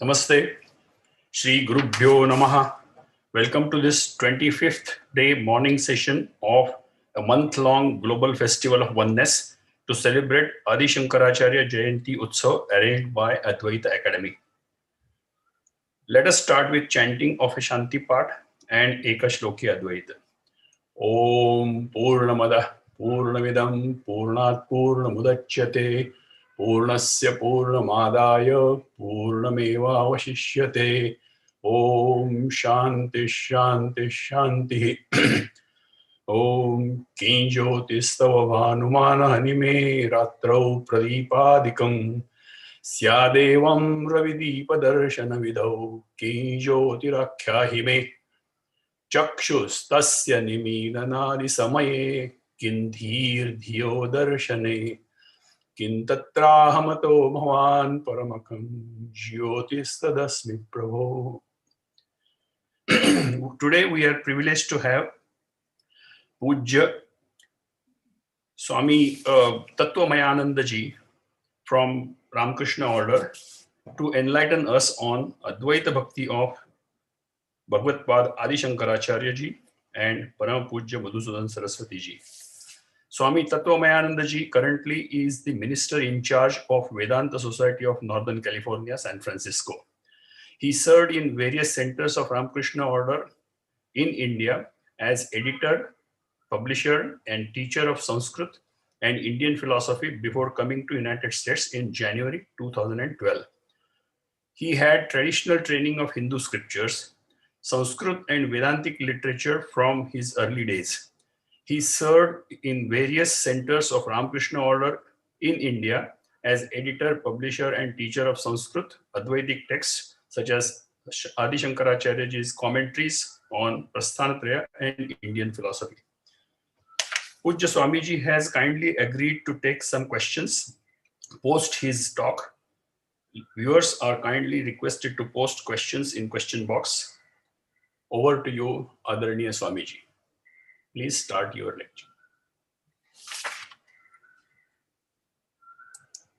Namaste, Shri Gurubhyo Namaha. Welcome to this 25th day morning session of a month-long global festival of oneness to celebrate Adi Shankaracharya Jayanti Utsav arranged by Advaita Academy. Let us start with chanting of a Shanti Part and Eka Shloki Advaita. Om Purnamada Purnamidam Purnat Purnamudachyate Purnasya Purnamadaya Purnameva Vashishyate Om Shanti Shanti Shanti Om Kinjyotistava Bhanumana Hanime Ratrau Pradipadikam Syadevam Ravidipa Darshana Vidau Kinjyotirakhyahime चक्षुस्तस्य निमीलनादि समये किन्धीर्धियो दर्शने किन्तत्राहमतो भवान् परमकं ज्योतिस्तदस्मि प्रभो. Today we are privileged to have Pujya Swami Tattwamayananda ji from Ramakrishna order to enlighten us on Advaita Bhakti of Bhagavad Adi Shankaracharya ji and Param Pujya Madhusudana Saraswati ji. Swami Tattwamayananda ji currently is the minister in charge of Vedanta Society of Northern California, San Francisco. He served in various centers of Ramakrishna order in India as editor, publisher, and teacher of Sanskrit and Indian philosophy before coming to United States in January 2012. He had traditional training of Hindu scriptures, Sanskrit and Vedantic literature from his early days. He served in various centers of Ramakrishna order in India as editor, publisher, and teacher of Sanskrit, Advaitic texts such as Adi Shankaracharya's commentaries on Prasthanatraya and Indian philosophy. Pujya Swamiji has kindly agreed to take some questions post his talk. Viewers are kindly requested to post questions in question box. Over to you, Adaraniya Swamiji. Please start your lecture.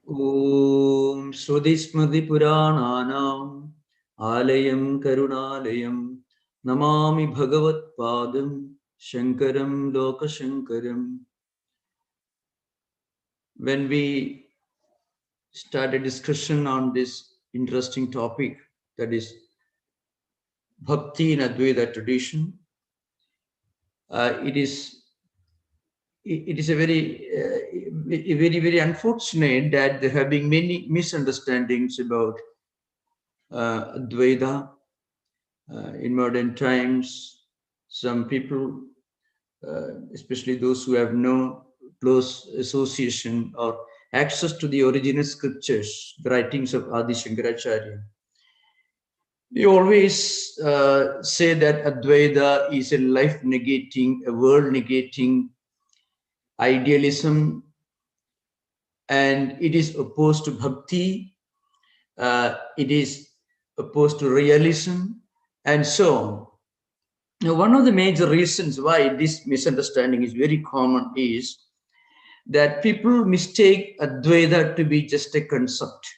Om Swadhismati Purananam Alayam Karunalayam Namami Bhagavat Padam Shankaram Loka Shankaram. When we start a discussion on this interesting topic, that is Bhakti in Advaita tradition, it is a very unfortunate that there have been many misunderstandings about Advaita in modern times. Some people, especially those who have no close association or access to the original scriptures, the writings of Adi Shankaracharya, they always say that Advaita is a life-negating, a world-negating idealism, and it is opposed to Bhakti, it is opposed to realism, and so on. Now, one of the major reasons why this misunderstanding is very common is that people mistake Advaita to be just a concept.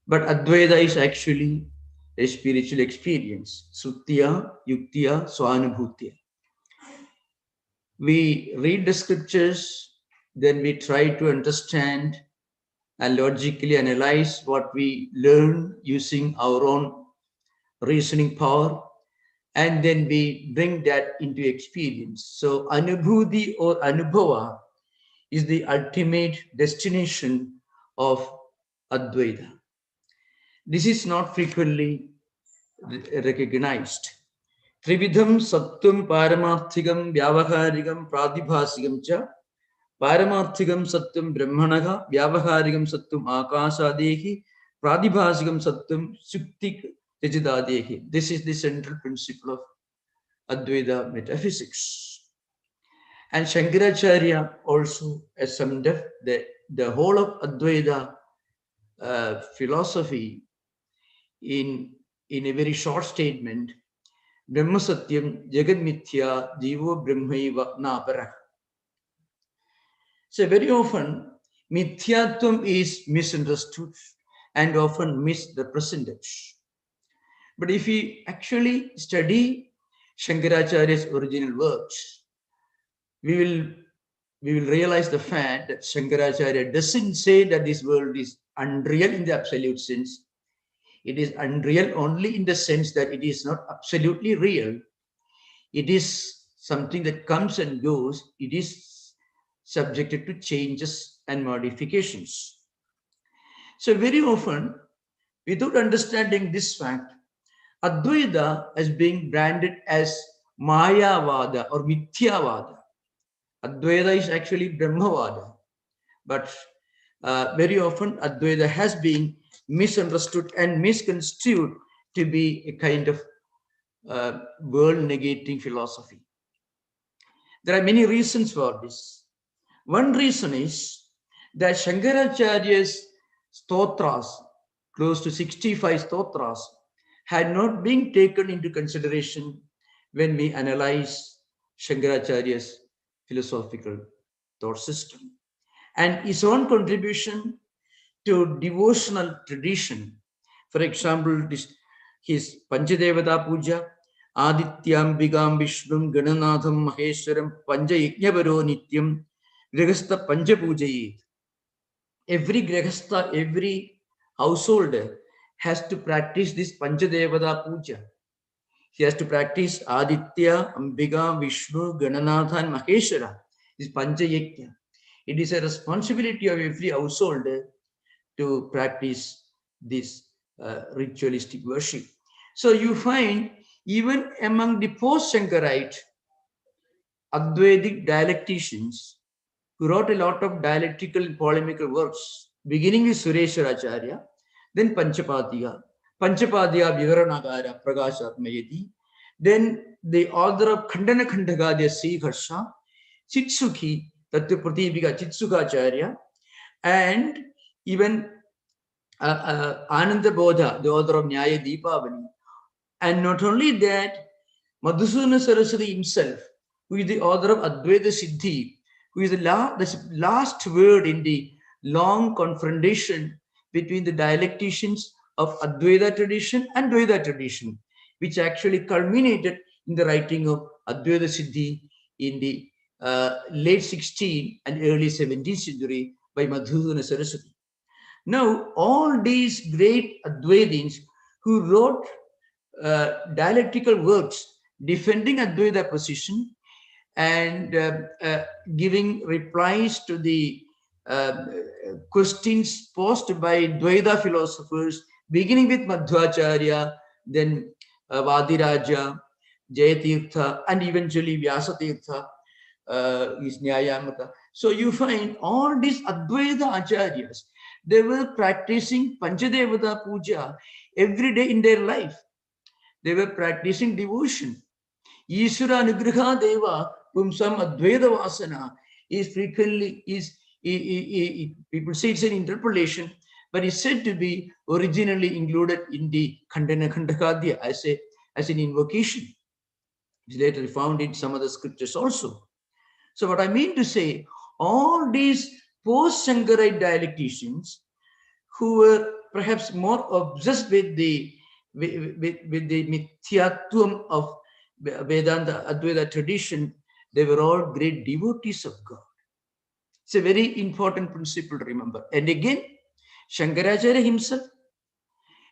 But Advaita is actually a spiritual experience. Sutya, Yuktya, Swanubhutya. We read the scriptures, then we try to understand and logically analyze what we learn using our own reasoning power, and then we bring that into experience. So Anubhuti or Anubhava is the ultimate destination of Advaita. This is not frequently recognized. Trividham Sattvam Paramarthikam Vyavaharikam Pradibhasikam Cha Paramarthikam Sattvam Brahmanaga Vyavaharikam Sattvam Akasadehi Pradibhasikam Sattvam Suktik Tejidadehi. This is the central principle of Advaita metaphysics. And Shankaracharya also has summed up the whole of Advaita philosophy in a very short statement: Brahma Satyam Jagad Mithya Jivo Brahmaiva Napara. So very often Mithyatvam is misunderstood. and often misrepresented. But if we actually study Shankaracharya's original works, we will realize the fact that Shankaracharya doesn't say that this world is unreal in the absolute sense. It is unreal only in the sense that it is not absolutely real. It is something that comes and goes. It is subjected to changes and modifications. So very often, without understanding this fact, Advaita is being branded as Mayavada or Mithyavada. Advaita is actually Brahmavada. But very often Advaita has been misunderstood and misconstrued to be a kind of world-negating philosophy. There are many reasons for this. One reason is that Shankaracharya's stotras, close to 65 stotras, had not been taken into consideration when we analyze Shankaracharya's philosophical thought system. And his own contribution to devotional tradition, for example, his Panchadevata Puja, Adityam Bigam Vishnum Gananatham Maheshwaram Panja Yajnavaro Nityam Grihastha Panja Pujayit. Every Grihastha, every householder has to practice this Panchadevata Puja. He has to practice Aditya, Ambika, Vishnu, Gananatha and Maheshwara, this Panja Yajna. It is a responsibility of every householder to practice this ritualistic worship. So you find even among the post-Shankarite Advaitic dialecticians who wrote a lot of dialectical and polemical works, beginning with Sureshwaracharya, then Panchapadya Vivaranagara Prakashatmayati, then the author of Khandana Khandagadya Sri Harsha, Chitsukhi, Tattva-pratipika Chitsukacharya, and even Ananda Bodha, the author of Nyaya Deepavali. And not only that, Madhusudana Saraswati himself, who is the author of Advaita Siddhi, who is the last word in the long confrontation between the dialecticians of Advaita tradition and Dvaita tradition, which actually culminated in the writing of Advaita Siddhi in the late 16th and early 17th century by Madhusudana Saraswati. Now, all these great Advaitins who wrote dialectical works defending Advaita position and giving replies to the questions posed by Dvaita philosophers, beginning with Madhvacharya, then Vadiraja, Jayatirtha, and eventually Vyasatirtha, is Nyayamata. So you find all these Advaita Acharyas, they were practicing Panchadevata Puja every day in their life. They were practicing devotion. Ishwara Anugraha Deva Pumsam Advaita Vasana is frequently, people say it's an interpolation, but it's said to be originally included in the Khandana Khandakadya as an invocation. It's later found in some other scriptures also. So what I mean to say, all these post-Shankarite dialecticians who were perhaps more obsessed with the mithyatvam of Vedanta Advaita tradition, they were all great devotees of God. It's a very important principle to remember. And again, Shankaracharya himself,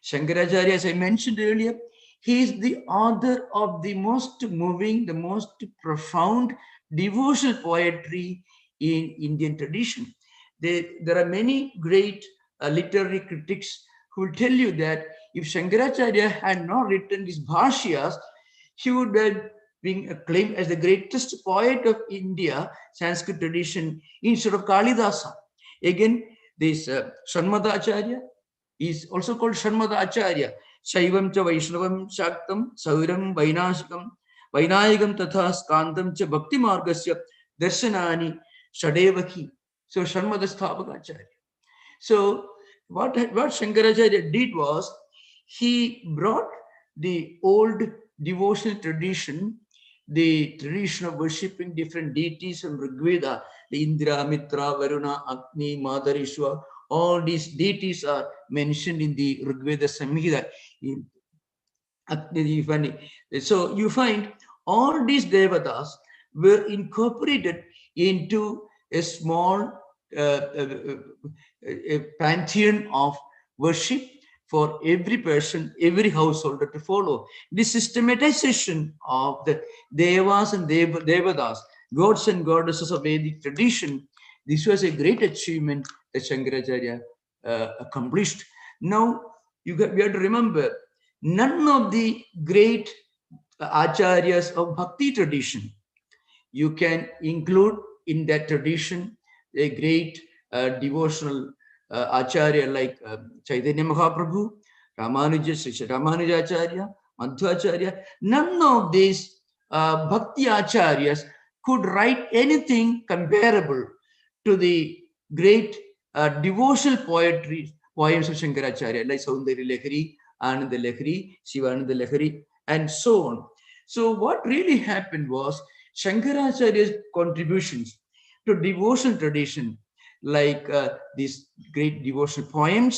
Shankaracharya, as I mentioned earlier, he is the author of the most moving, the most profound devotional poetry in Indian tradition. There are many great literary critics who will tell you that if Shankaracharya had not written these bhashyas, he would have been acclaimed as the greatest poet of India, Sanskrit tradition, instead of Kalidasa. Again, this Shanmata Acharya is also called Shanmata Acharya. Shaivam cha Vaishnavam Shaktam Sauram Vainashikam Vainayagam Tatha Skandam cha Bhakti Margasya Darshanani Shadevaki. So Shanmata Sthapaka Acharya. So what Shankaracharya did was, he brought the old devotional tradition, the tradition of worshipping different deities from Rigveda, the Indra, Mitra, Varuna, Agni, Madarishwa, all these deities are mentioned in the Rigveda Samhita. So you find all these devatas were incorporated into a small a pantheon of worship for every person, every householder to follow. The systematization of the devas and devatas, gods and goddesses of Vedic tradition, this was a great achievement that Shankaracharya accomplished. Now, we have to remember, none of the great acharyas of bhakti tradition, you can include in that tradition a great devotional acharya like Chaitanya Mahaprabhu, Ramanujacharya, Madhvacharya. None of these bhakti acharyas could write anything comparable to the great devotional poems of Shankaracharya, like Saundari Lahari, Ananda Lahari, Shivananda Lahari, and so on. So what really happened was Shankaracharya's contributions to devotional tradition, like these great devotional poems,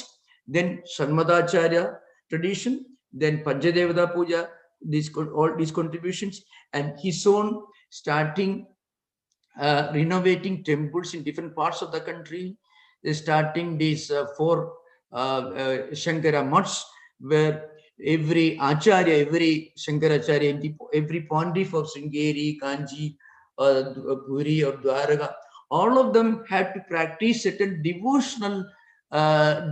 then Shanmadacharya tradition, then Panchadevata Puja, all these contributions, and his own starting renovating temples in different parts of the country, starting these four Shankara mutts, where every Acharya, every Shankaracharya, every Pontiff of Sringeri, Kanji, Puri, or Dwaraka, all of them had to practice certain devotional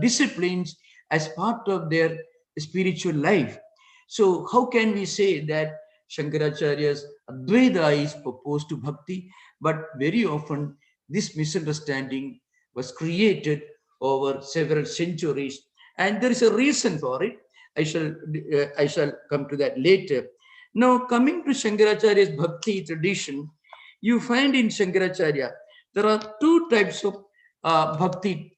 disciplines as part of their spiritual life. So how can we say that Shankaracharya's Advaita is opposed to Bhakti? But very often this misunderstanding was created over several centuries, and there is a reason for it. I shall come to that later. Now, coming to Shankaracharya's Bhakti tradition, you find in Shankaracharya there are two types of Bhakti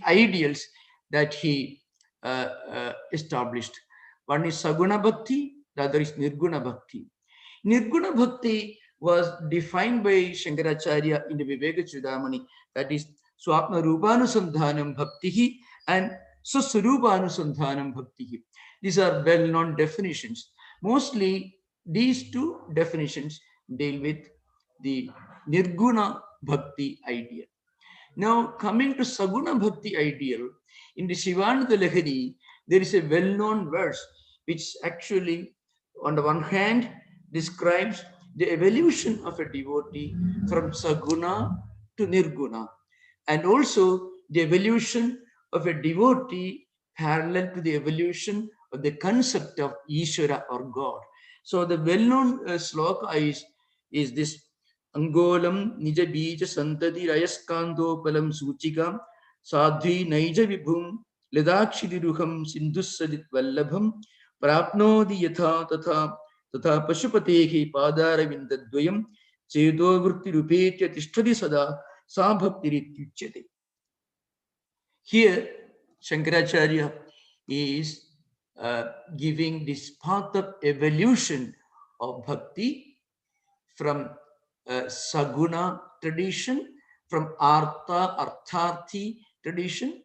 ideals that he established. One is Saguna Bhakti, the other is Nirguna Bhakti. Nirguna Bhakti was defined by Shankaracharya in the Viveka Chudamani, that is Swapna Rupanusandhanam Bhaktihi and Suswarupanusandhanam Bhaktihi. These are well-known definitions. Mostly these two definitions deal with the Nirguna Bhakti ideal. Now, coming to Saguna Bhakti ideal, in the Shivananda Lahari, there is a well-known verse which actually, on the one hand, describes the evolution of a devotee from Saguna to Nirguna, and also the evolution of a devotee parallel to the evolution of the concept of Ishwara or God. So the well-known sloka is this: Angolam nija bija santati rayaskandopalam suchikam sadhi naija vibhum lidakshidiruham sindhusadit vallabham prapnodi yatha tatha tatha pashupatehi padaravindadvayam chedo vritti rupetya tishtadi sada sa bhaktirityuchyate. Here, Shankaracharya is giving this path of evolution of bhakti from Saguna tradition, from Artharthi tradition,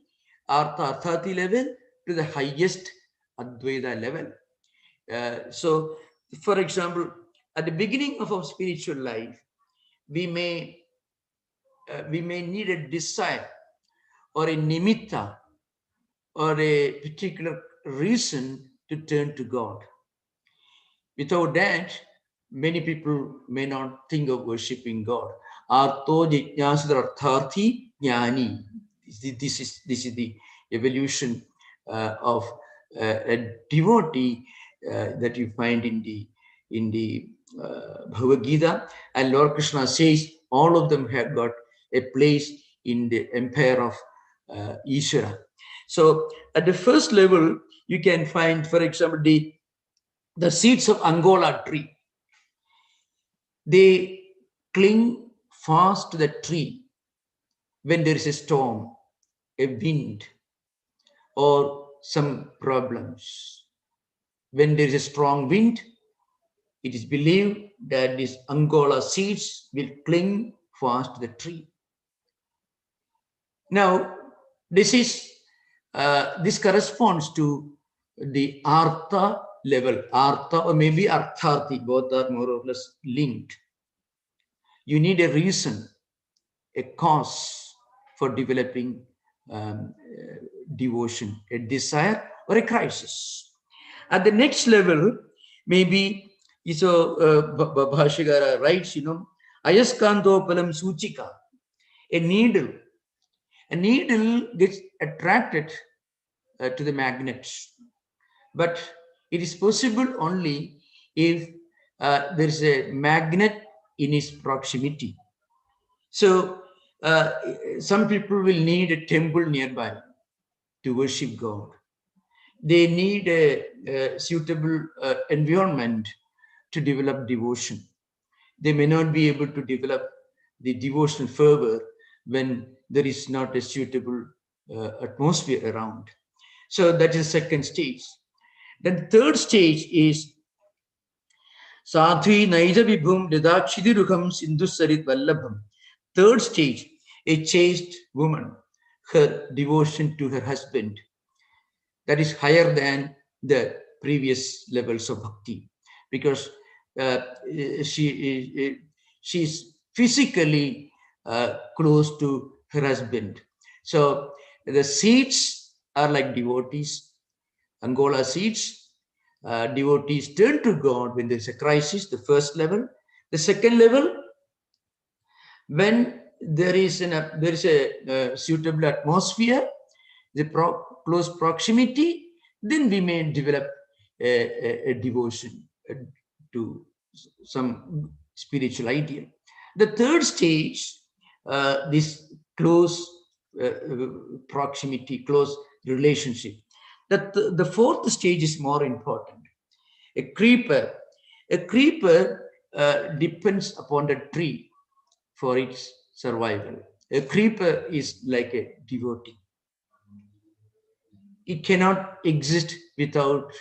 Artharthi level, to the highest Advaita level. So, for example, at the beginning of our spiritual life, we may need a desire or a nimitta or a particular reason to turn to God. Without that, many people may not think of worshipping God. Artho jnanasadartharthi jnani. This is the evolution of a devotee that you find in the Bhagavad Gita, and Lord Krishna says all of them have got a place in the empire of Ishwara. So at the first level, you can find, for example, the seeds of Angola tree. They cling fast to the tree when there is a storm, a wind, or some problems. When there is a strong wind, it is believed that these Angola seeds will cling fast to the tree. Now, This corresponds to the artha level, artha or maybe artharthi, both are more or less linked. You need a reason, a cause for developing devotion, a desire or a crisis. At the next level, maybe, so Bhashagara writes, Ayaskantopalam Suchika, a needle gets attracted to the magnets, but it is possible only if there is a magnet in its proximity. So some people will need a temple nearby to worship God. They need a suitable environment to develop devotion. They may not be able to develop the devotional fervor when there is not a suitable atmosphere around. So that is the second stage. Then the third stage is Sadhi Naija Vibhum Didakshidurukam Sindhusarit Vallabham. Third stage, a chaste woman, her devotion to her husband, that is higher than the previous levels of bhakti, because she is physically close to her husband. So the seeds are like devotees, Angola seeds. Devotees turn to God when there's a crisis, the first level. The second level, when there is a suitable atmosphere, the close proximity, then we may develop a devotion to some spiritual ideal. The third stage, this close proximity, close relationship. The fourth stage is more important. A creeper depends upon the tree for its survival. A creeper is like a devotee. It cannot exist without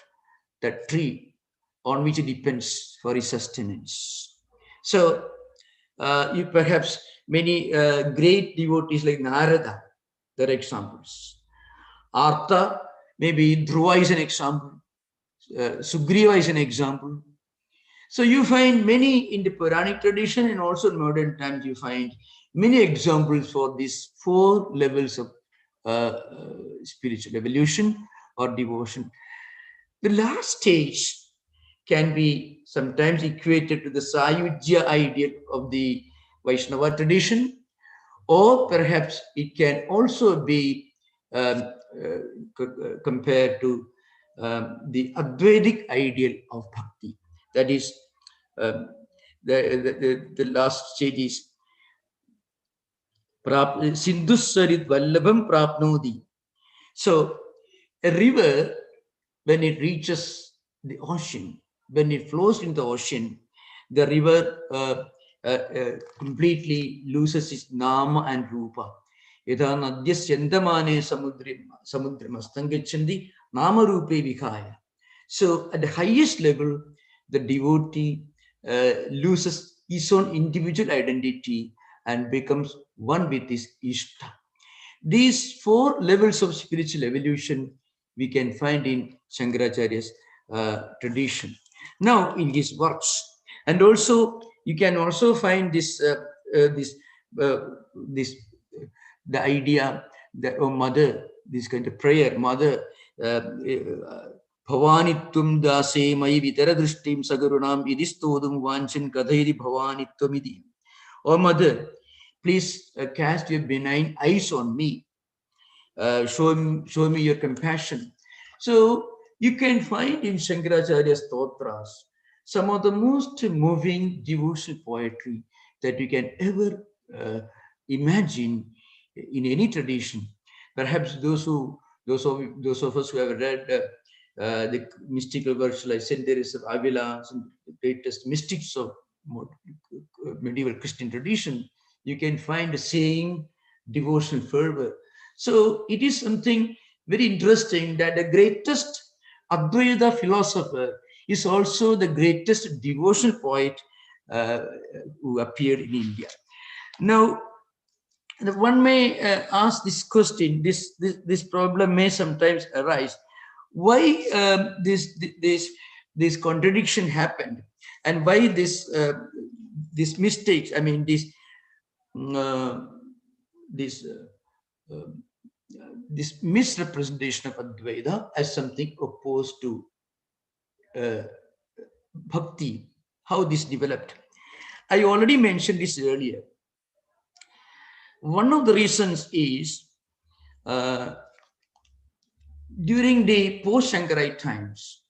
the tree on which it depends for its sustenance. So you perhaps many great devotees like Narada, there are examples. Artha, maybe Dhruva is an example. Sugriva is an example. So you find many in the Puranic tradition, and also in modern times you find many examples for these four levels of spiritual evolution or devotion. The last stage can be sometimes equated to the Sayujya ideal of the Vaishnava tradition, or perhaps it can also be compared to the Advaitic ideal of bhakti. That is, the last stage is Sindhusarit Vallabham Prapnodi. So a river, when it reaches the ocean, when it flows into the ocean, the river completely loses its nama and rupa. Yadha nadyasyandamane samudrimasthangachandi nama rupe vihaya. So at the highest level, the devotee loses his own individual identity and becomes one with his Ishta. These four levels of spiritual evolution we can find in Shankaracharya's tradition. Now in his works, and also you can also find this the idea that, oh mother, this kind of prayer, mother, Bhavanitvam dase mai vitara drishtim sagarunam idistodum vanchin kadhairi bhavanitvam. Oh mother, please cast your benign eyes on me. Show me your compassion. So you can find in Shankaracharya's stotras some of the most moving devotional poetry that you can ever imagine in any tradition. Perhaps those of us who have read the mystical works like Saint Teresa of Avila, some greatest mystics of medieval Christian tradition, you can find a saying devotional fervor. So it is something very interesting that the greatest Advaita philosopher is also the greatest devotional poet who appeared in India. Now, And one may ask this question, this problem may sometimes arise. Why this contradiction happened, and why this mistakes, I mean uh, this this misrepresentation of Advaita as something opposed to bhakti, how this developed. I already mentioned this earlier. One of the reasons is during the post-Shankarite times,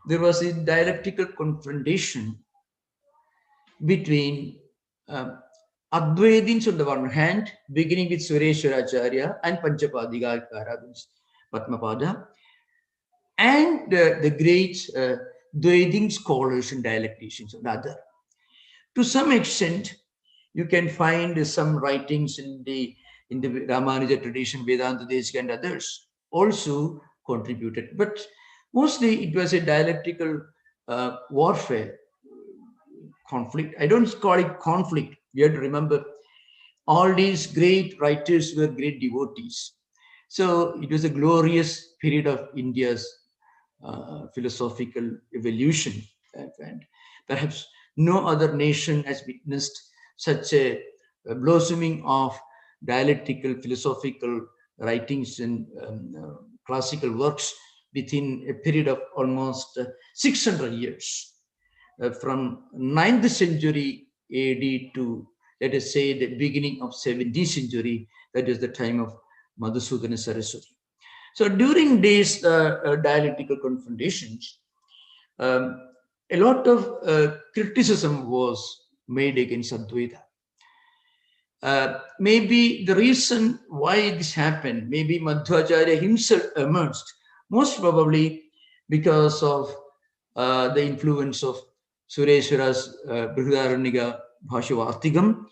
there was a dialectical confrontation between Advaitins on the one hand, beginning with Shankaracharya and Pancha Padmapada, and the great Dvaitin scholars and dialecticians on the other. To some extent, you can find some writings in the Ramanuja tradition, Vedanta Desika and others also contributed. But mostly it was a dialectical warfare, conflict. I don't call it conflict. You have to remember, all these great writers were great devotees. So it was a glorious period of India's philosophical evolution. And perhaps no other nation has witnessed such a blossoming of dialectical philosophical writings and classical works within a period of almost 600 years. From 9th century AD to, let us say, the beginning of 17th century, that is the time of Madhusudana Saraswati. So during these dialectical confrontations, a lot of criticism was made against Advaita. Maybe the reason why this happened, maybe Madhwacharya himself emerged, most probably because of the influence of Sureshwara's Brihadaranyaka Bhashyavartikam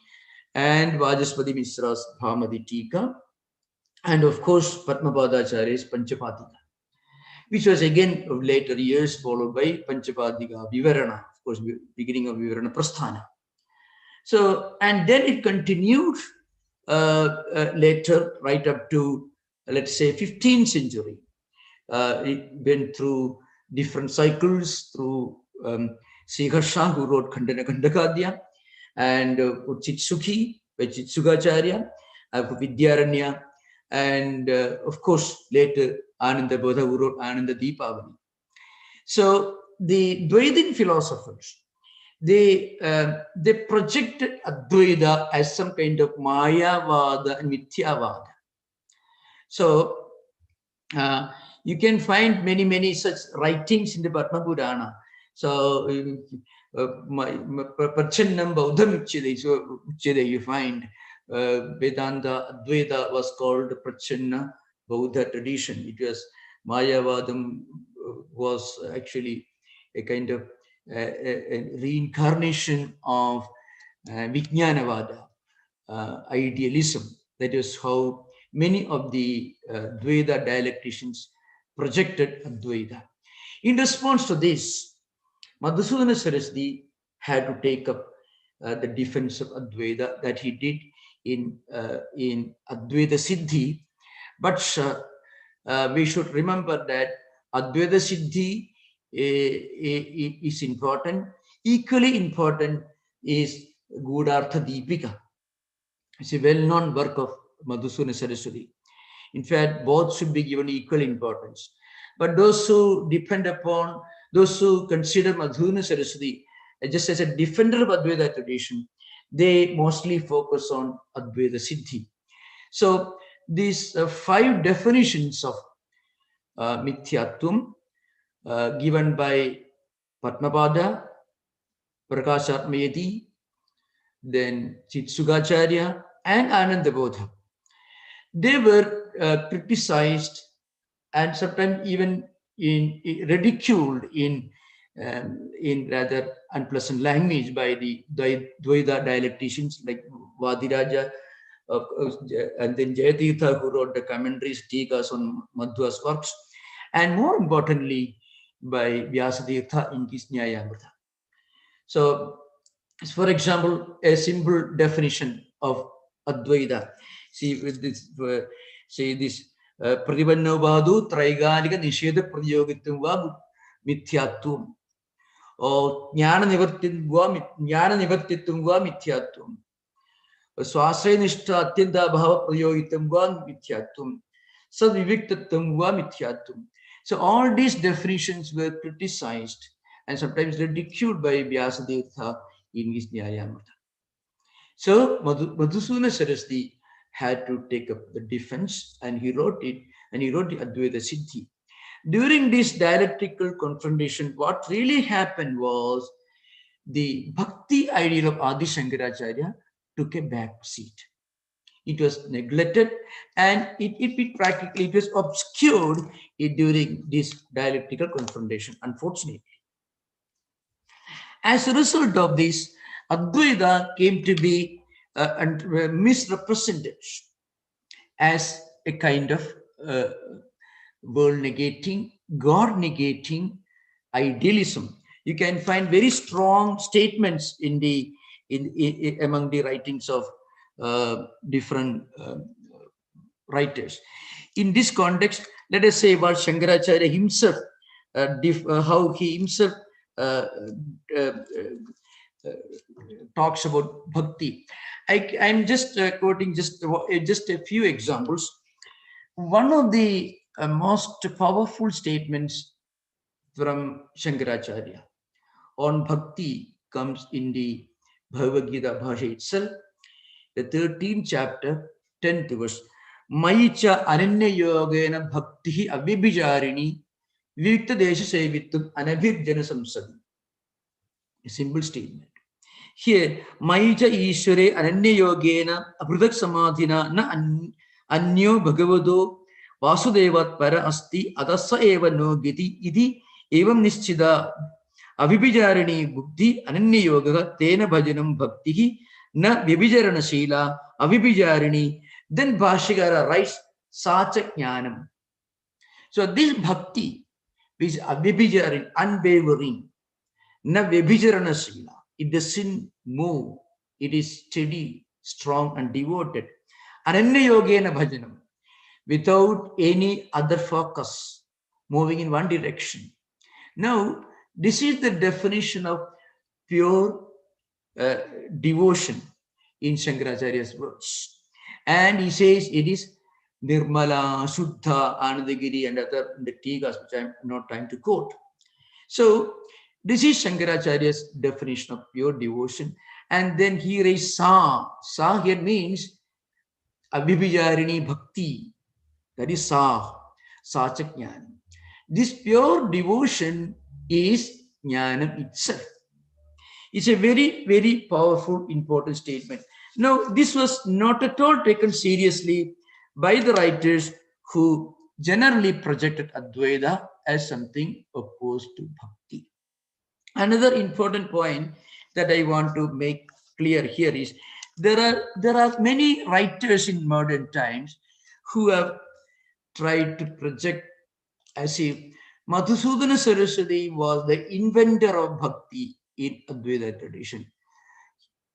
and Vajaspati Misra's Bhamadi Tika, and of course Padmapadacharya's Panchapadika, which was again of later years followed by Panchapadika Vivarana, of course, beginning of Vivarana Prasthana. So, and then it continued later, right up to, let's say, 15th century. It went through different cycles, through Sriharsha, who wrote Khandana Khandakadya, and Chitsukhi by Chitsukacharya, Vidyaranya, and of course, later Ananda Bodha, who wrote Ananda Deepavali. So the Dvaitin philosophers, they projected Advaita as some kind of Mayavada and Mithyavada. So you can find many such writings in the Padma Purana. So Prachannam Bauddham Uchyade, you find Vedanta Advaita was called Prachanna Bauddha tradition. It was Mayavadam was actually a kind of a reincarnation of Vijnanavada, idealism. That is how many of the Dvaita dialecticians projected Advaita. In response to this, Madhusudana Saraswati had to take up the defense of Advaita that he did in Advaita Siddhi. But we should remember that Advaita Siddhi is important. Equally important is Gudhartha Deepika. It's a well-known work of Madhusudana Saraswati. In fact, both should be given equal importance. But those who depend upon, those who consider Madhusudana Saraswati just as a defender of Advaita tradition, they mostly focus on Advaita Siddhi. So these 5 definitions of Mithyatvam given by Padmapada, Prakashatmayati, then Chitsukacharya, and Ananda Bodha, they were criticized and sometimes even ridiculed in rather unpleasant language by the Dvaita dialecticians like Vadiraja, and then Jayatirtha, who wrote the commentaries, tikas on Madhva's works, and more importantly by Vyasatirtha in his Nyayamrita. So, for example, a simple definition of Advaita. See with this, say this Pradivannavadu Traigalika Nisheda Prayogitumva Mithyatvam. Or Jnana Nivartitumva Mithyatvam. Swasre Nishta Atyanta Bhava Prayogitumva Mithyatvam. Sadviviktatumva Mithyatvam. So all these definitions were criticized and sometimes ridiculed by Vyasadeva in his Nyayamrita. So Madhusudana Saraswati had to take up the defense, and he wrote it, and he wrote the Advaita Siddhi. During this dialectical confrontation, what really happened was the Bhakti ideal of Adi Shankaracharya took a back seat. It was neglected, and it was obscured during this dialectical confrontation, unfortunately. As a result of this, Advaita came to be misrepresented as a kind of world negating, God negating idealism. You can find very strong statements among the writings of different writers. In this context, let us say about Shankaracharya himself, how he himself talks about bhakti. I'm just quoting just a few examples. One of the most powerful statements from Shankaracharya on bhakti comes in the Bhagavad Gita Bhasha itself, the 13th chapter, 10th verse. Maicha ananya yogena bhakti avibhijarini vikta desha sevitum anabhirjana samsadi. A simple statement. Here, Maicha Ishware ananya yogena apradak samadhina na anyo bhagavado vasudevat para asti adasa eva no giti idi evam nischida avibhijarani buddhi ananya yoga tena bhajanam bhakti na vibhijarana shila avibhijarani. Then Bhashikara writes sacha jnanam. So this bhakti is avibhijarani, unwavering, na vibhijarana shila. It doesn't move. It is steady, strong, and devoted. Ananya yogena bhajanam, without any other focus, moving in one direction. Now, this is the definition of pure devotion in Shankaracharya's words. And he says it is Nirmala, Shuddha, Anandagiri, and other the Tigas, which I have not time to quote. So, this is Shankaracharya's definition of pure devotion. And then he raised Sa. Sa here means Abhibhijarini Bhakti. That is Sa. Sacha Jnanam. This pure devotion is Jnanam itself. It's a very, very powerful, important statement. Now, this was not at all taken seriously by the writers who generally projected Advaita as something opposed to Bhakti. Another important point that I want to make clear here is there are many writers in modern times who have tried to project as if Madhusudana Saraswati was the inventor of Bhakti in Advaita tradition.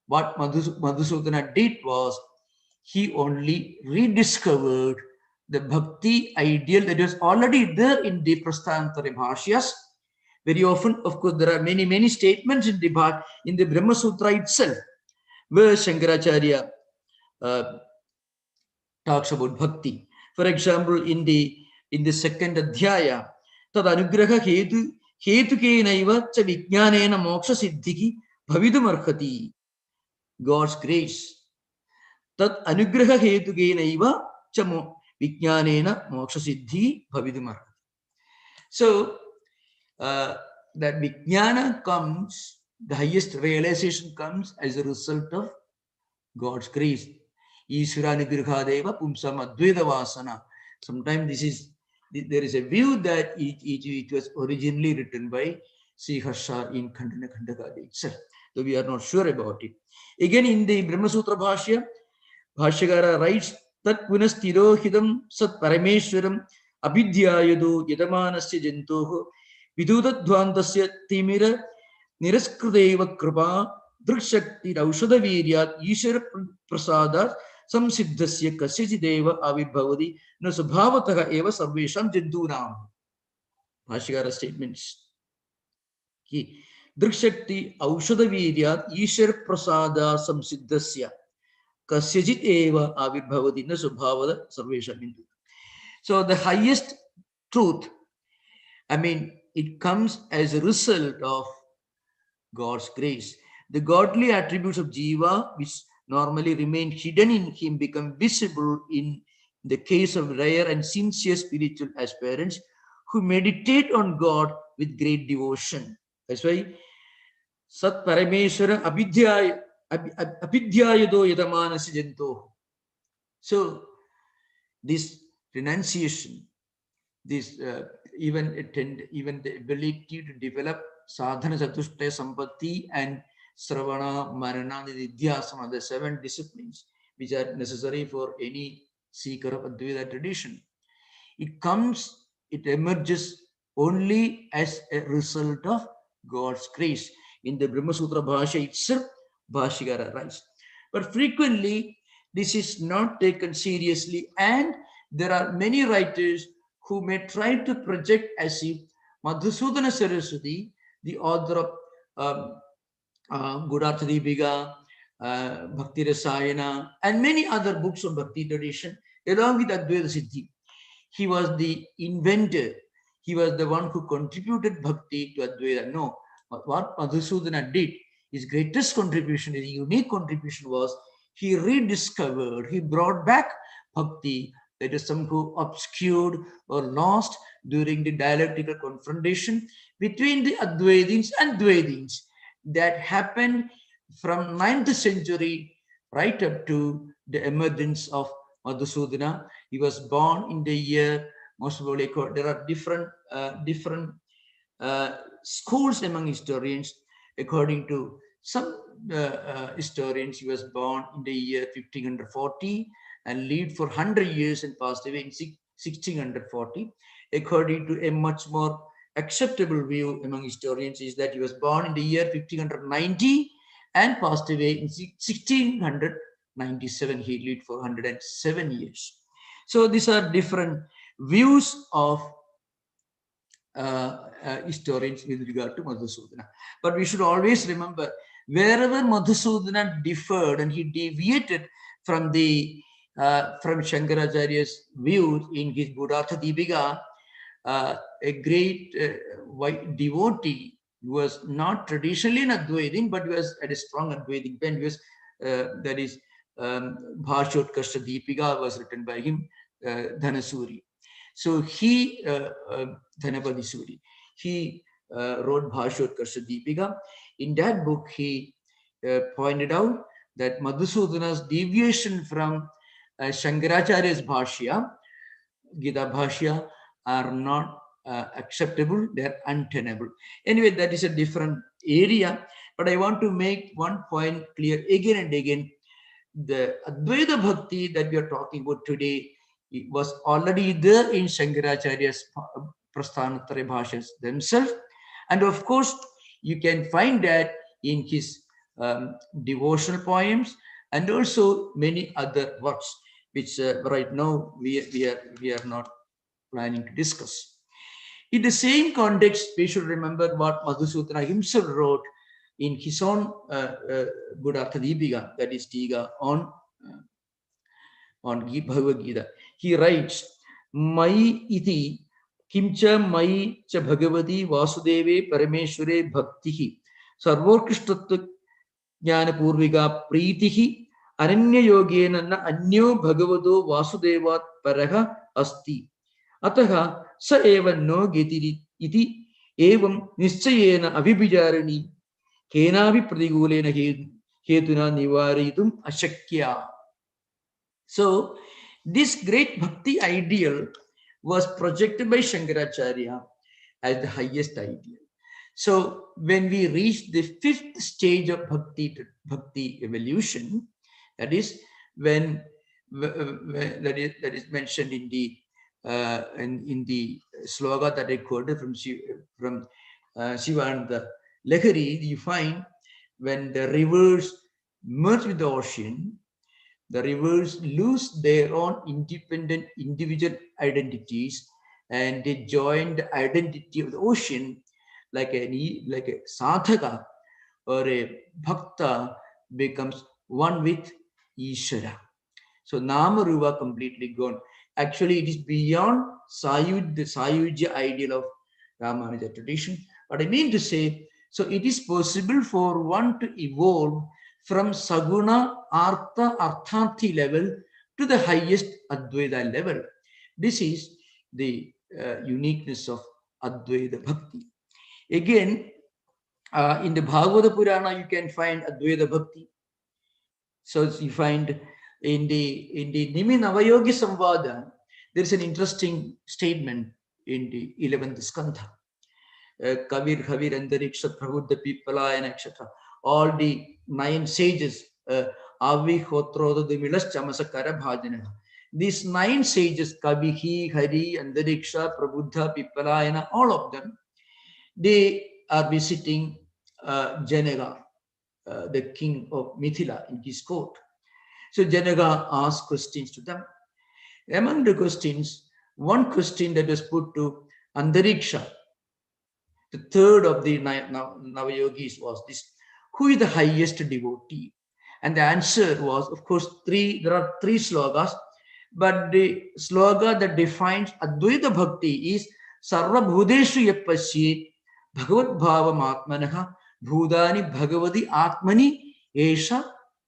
What Madhusudana did was he only rediscovered the Bhakti ideal that was already there in the Prastantara Bhashyas. Very often, of course, there are many statements in the Brahma Sutra itself where Shankaracharya talks about Bhakti. For example, in the second Adhyaya, Tad Anugraha Hetukenaiva cha Vijnanena Moksha Siddhiki Bhavidum Arhati. God's grace. Tad Anugraha Hetukenaiva cha Vijnanena Moksha Siddhi Bhavidum Arhati. So, that Vijnana comes, the highest realization comes as a result of God's grace. Ishwara Nigrihadeva Pumsam Advaita Vasana. Sometimes there is a view that it was originally written by Sri Harsha in Khandana Khandakadi itself, though we are not sure about it. Again, in the Brahma Sutra Bhashya, Bhashyakara writes Tat Punas Tirohidam Sat Parameshwaram Abhidyayadu Yadamanasya Jantoho Viduta Dvantasya Timira Niraskrudeva Kripa Drikshakti Raushada Viryat Ishara Prasada samsiddhasya kasyachideva avirbhavati na subhavatah eva sarvesham jandunam. Bhashyakara statements. Drikshakti aushadaviryat ishar prasada samsiddhasya kasyachit eva avirbhavati na subhavata sarvesham jandunam. So the highest truth, I mean, it comes as a result of God's grace. The godly attributes of Jiva, which normally remain hidden in him, become visible in the case of rare and sincere spiritual aspirants who meditate on God with great devotion. That's why Sat Parameshwara Abhidyayado Yadamanasi Janto. So this renunciation, this even the ability to develop sadhana chatushtaya sampatti and sravana, manana, nidhyasana, the 7 disciplines which are necessary for any seeker of Advaita tradition. It emerges only as a result of God's grace. In the Brahma Sutra Bhashya itself, Bhashyakara writes. But frequently, this is not taken seriously, and there are many writers who may try to project as if Madhusudana Saraswati, the author of Gurartha Deepika, Bhakti Rasayana, and many other books of Bhakti tradition, along with Advaita Siddhi, he was the inventor. He was the one who contributed Bhakti to Advaita. No, what Madhusudana did, his greatest contribution, his unique contribution was he rediscovered, he brought back Bhakti that is somehow obscured or lost during the dialectical confrontation between the Advaitins and Dvaitins that happened from 9th century right up to the emergence of Madhusudana. He was born in the year, most probably, there are different schools among historians. According to some historians, he was born in the year 1540 and lived for 100 years and passed away in 1640. According to a much more acceptable view among historians is that he was born in the year 1590 and passed away in 1697. He lived for 107 years. So these are different views of historians with regard to Madhusudana. But we should always remember, wherever Madhusudana differed and he deviated from from Shankaracharya's views in his Buddhartha Deepika, a great devotee was not traditionally an Advaitin, but was at a strong Advaitin pen. That is, Bhashotkasha Deepika was written by him, Dhanasuri. So he, Dhanapati Suri, he wrote Bhashotkasha Deepika. In that book, he pointed out that Madhusudana's deviation from Shankaracharya's Bhashya, Gita Bhashya, are not acceptable, they are untenable. Anyway, that is a different area, but I want to make one point clear again and again. The Advaita Bhakti that we are talking about today, it was already there in Shankaracharya's Prasthanatraya Bhashyas themselves. And of course, you can find that in his devotional poems and also many other works, which right now we are not planning to discuss. In the same context, we should remember what Madhusudana himself wrote in his own Buddhartha Deepika, that is Tiga on Bhagavad Gita. He writes, Mai iti kimcha mai cha bhagavati vasudeve parameshware bhaktihi sarvokishtattva jnana purvika pritihi ananya yogena na anyo bhagavato vasudevat paraha asti. Ataha sa eva no getiri iti evam nischayena abhibijarani kenavi pratigulena hetuna nivaritum ashakya. So this great bhakti ideal was projected by Shankaracharya as the highest ideal. So when we reach the 5th stage of bhakti evolution, that is when that is mentioned in the sloka that I quoted from Shivananda Lahiri, you find when the rivers merge with the ocean, the rivers lose their own independent individual identities and they join the identity of the ocean like a sadhaka or a bhakta becomes one with Ishwara. So Nama Rupa completely gone. Actually, it is beyond the Sayujya ideal of Ramanuja tradition. What I mean to say, so it is possible for one to evolve from Saguna, Artha, Arthanti level to the highest Advaita level. This is the uniqueness of Advaita Bhakti. Again, in the Bhagavata Purana, you can find Advaita Bhakti. So you find in the Nimi Navayogi Samvada, there is an interesting statement in the 11th skandha. Kavir, Khavir, Andariksha, Prabuddha, Pipalayana, etc. All the 9 sages, Avi, Hotrodha, Milas, Chamasakara, Bhajana. These 9 sages, Kavihi, Hari, Andariksha, Prabuddha, Pipalayana, all of them, they are visiting Janaka, the king of Mithila in his court. So Janaka asked questions to them. Among the questions, one question that was put to Andariksha, the third of the Navayogis, was this: who is the highest devotee? And the answer was, of course, there are 3 slokas, but the sloka that defines Advaita Bhakti is Sarva Bhudeshu Yapashyet Bhagavad Bhavam Atmanaha Bhudani Bhagavati Atmani Esha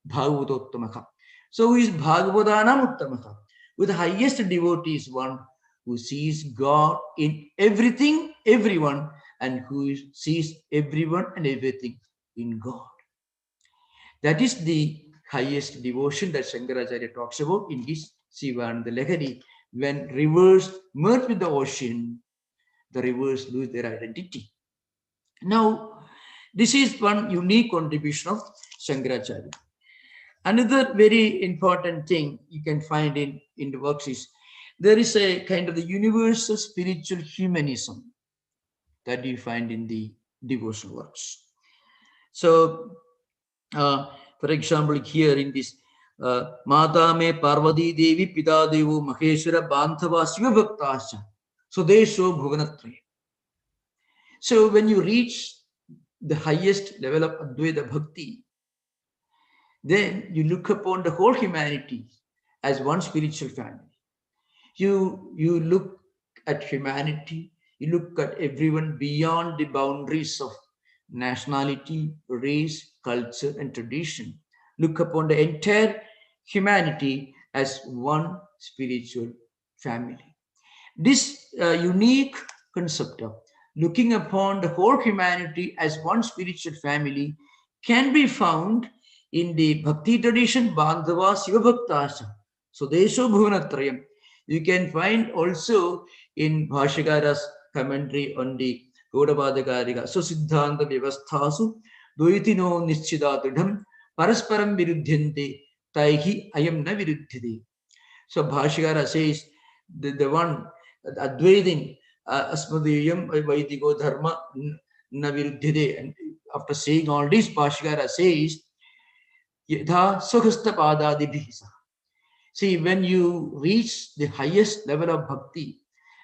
Bhagavatottamaha. So who is Bhagavadanam Uttamaha? With the highest devotee is one who sees God in everything, everyone, and who sees everyone and everything in God. That is the highest devotion that Shankaracharya talks about in his Sivananda Lahari. When rivers merge with the ocean, the rivers lose their identity. Now, this is one unique contribution of Shankaracharya. Another very important thing you can find in the works is there is a kind of the universal spiritual humanism that you find in the devotional works. So, for example, here in this Mata me Parvati Devi Pita Devu Maheshwara Bandhava Shiva Bhaktasya Sudesho Bhuvanatre. So when you reach the highest level of Advaita Bhakti, then you look upon the whole humanity as one spiritual family. You look at humanity, you look at everyone beyond the boundaries of nationality, race, culture, and tradition. Look upon the entire humanity as one spiritual family. This unique concept of looking upon the whole humanity as one spiritual family can be found in the Bhakti tradition, Bandhava Shiva Bhaktasya. So, Desho Bhuvanatrayam. You can find also in Bhashikara's commentary on the Gaudapadakariga. So, Siddhanta Vyavasthasu Dvaitino Nischidadridham Parasparam Viruddhyante Taihi Ayam Na Viruddhyate. So, Bhashikara says the one Advaitin Asmadiyam Vaidiko Dharma Na Viruddhyate. And after saying all this, Bhashikara says, Yadha Sukhasta Padadibhisa. See, when you reach the highest level of bhakti,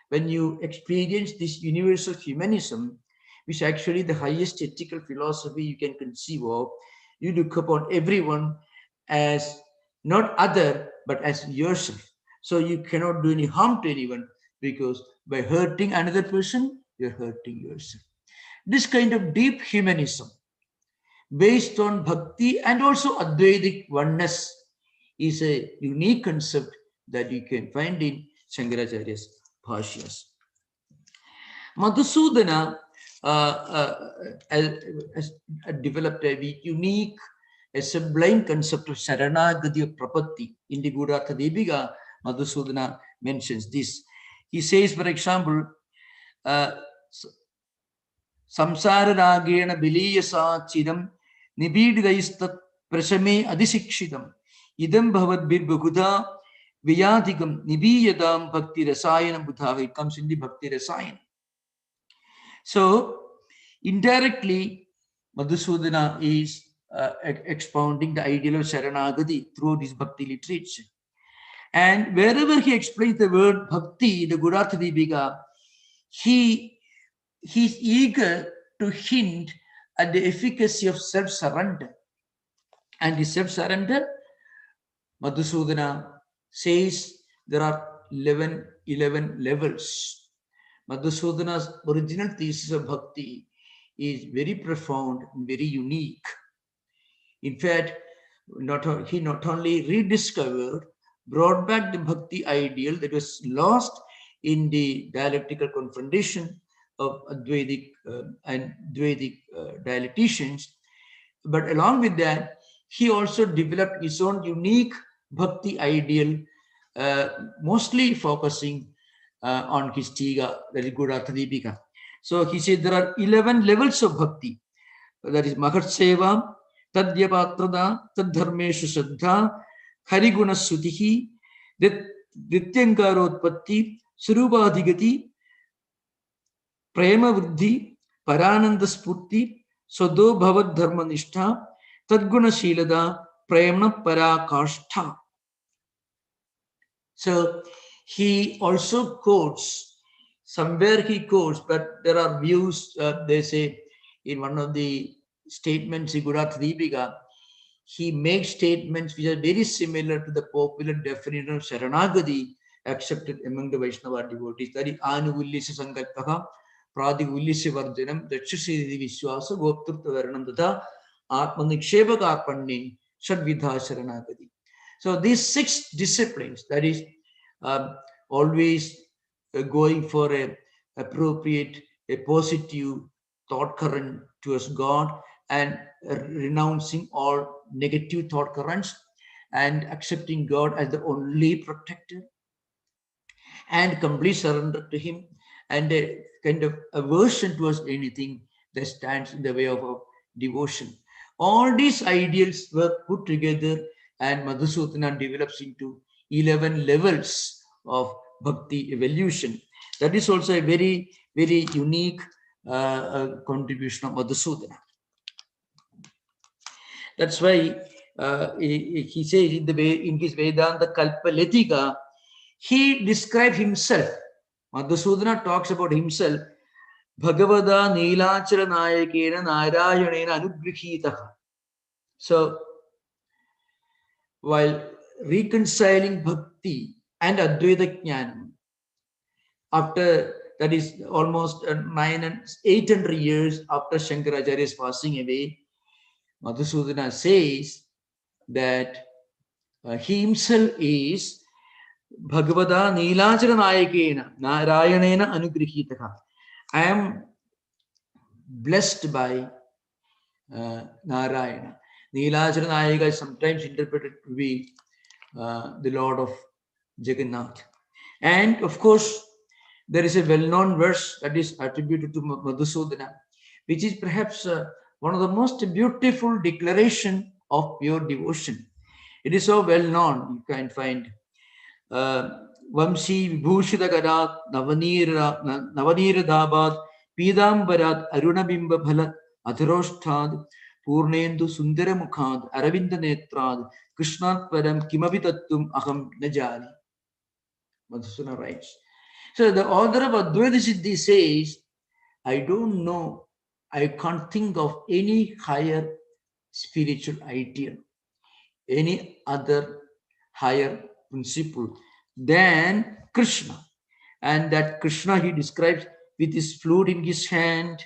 when you experience this universal humanism, which is actually the highest ethical philosophy you can conceive of, you look upon everyone as not other, but as yourself. So you cannot do any harm to anyone, because by hurting another person, you're hurting yourself. This kind of deep humanism, based on bhakti and also Advaitic oneness, is a unique concept that you can find in Shankaracharya's Bhashyas. Madhusudana has developed a unique, a sublime concept of Saranagati of Prapatti. In the Gurartha Deepika, Madhusudana mentions this. He says, for example, Samsara Ragena Biliyasa Chidam Nibidgaistat Prasame Adisikshitam Idam Bhavad Bir Bhukuda Vyadigam Nibiyadam Bhakti Rasayana Buddha. It comes in the Bhakti Rasayana. So, indirectly, Madhusudana is expounding the ideal of Sharanagati through this Bhakti literature. And wherever he explains the word Bhakti, the Gurartha Deepika, he's eager to hint at the efficacy of self-surrender. And the self-surrender, Madhusudana says there are 11 levels. Madhusudana's original thesis of Bhakti is very profound and very unique. In fact, he not only rediscovered, brought back the Bhakti ideal that was lost in the dialectical confrontation of Advaitic and Dvaitic dialecticians, but along with that, he also developed his own unique Bhakti ideal, mostly focusing on his Tiga, that is Gurartha Deepika. So he said there are 11 levels of Bhakti. That is Mahat Seva, Tadyapatrada, Tadharmeshu Shraddha, Hariguna Sutihi, Dityankarotpatti, Surubadhigati, Prema Vruddhi, Parananda Spurti, Sado Bhavad Dharma Nishtha, Tadguna Shilada, Prema Parakashtha. So he also quotes, somewhere he quotes, but there are views, they say in one of the statements in Gurartha Deepika, he makes statements which are very similar to the popular definition of Sharanagati accepted among the Vaishnava devotees. That is Anugulyasya Sankalpaha, Pradigulyasya Varjanam, Dakshasiri Vishwasa, Goptrutta Varanam Tata, Atmaniksheva Karpanni, Shadvidha Sharanagati. So these 6 disciplines, that is always going for a appropriate, a positive thought current towards God, and renouncing all negative thought currents and accepting God as the only protector and complete surrender to him, and a kind of aversion towards anything that stands in the way of devotion. All these ideals were put together, and Madhusudana develops into 11 levels of Bhakti evolution. That is also a very, very unique contribution of Madhusudana. That's why he says in his Vedanta Kalpalatika, he describes himself. Madhusudana talks about himself. Bhagavada Nilachara Nayakena Narayanena Anugrihitaha. So, while reconciling Bhakti and Advaita Jnanam, after, that is almost 800 years after Shankaracharya's passing away, Madhusudana says that he himself is Bhagavada Nilachara Nayakena Narayanena Anugrihitaha. I am blessed by Narayana. Nilachara Nayaka is sometimes interpreted to be the Lord of Jagannath. And of course, there is a well-known verse that is attributed to Madhusudana, which is perhaps one of the most beautiful declaration of pure devotion. It is so well known, you can find Vamsi Vibhushita Garat Navanira Dhabat Pidambarat Arunabimba Bhalat Adharoshtad Purnendu Sundara Mukhad Aravinda Netrad Krishnat Param Kimavitattum Aham Najani. Madhusudana writes. So the author of Advaita Siddhi says, I don't know, I can't think of any higher spiritual ideal, any other higher principle than Krishna. And that Krishna he describes with his flute in his hand,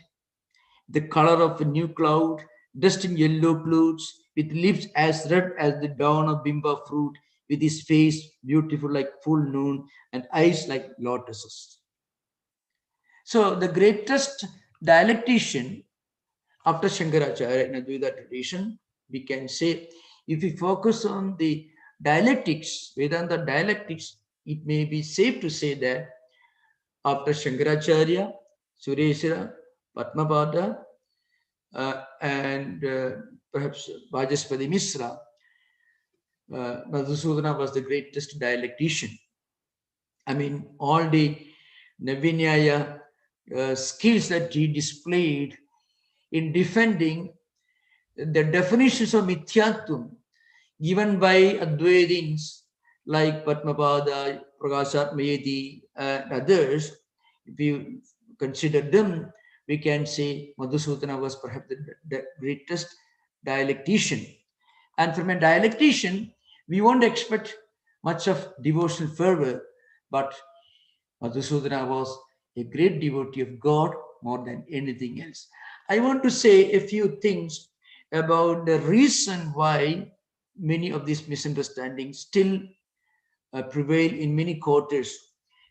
the color of a new cloud, dressed in yellow clothes, with lips as red as the dawn of bimba fruit, with his face beautiful like full noon and eyes like lotuses. So the greatest dialectician after Shankaracharya in Advaita tradition, we can say, if we focus on the dialectics, Vedanta dialectics, it may be safe to say that after Shankaracharya, Sureshwara, Padmapada, and perhaps Vajaspati Misra, Madhusudana was the greatest dialectician. I mean, all the Navinaya skills that he displayed in defending the definitions of Mithyatvam given by Advaitins like Padmapada, Prakashatmayati, and others, if you consider them, we can say Madhusudana was perhaps the greatest dialectician. And from a dialectician, we won't expect much of devotional fervor, but Madhusudana was a great devotee of God more than anything else. I want to say a few things about the reason why many of these misunderstandings still prevail in many quarters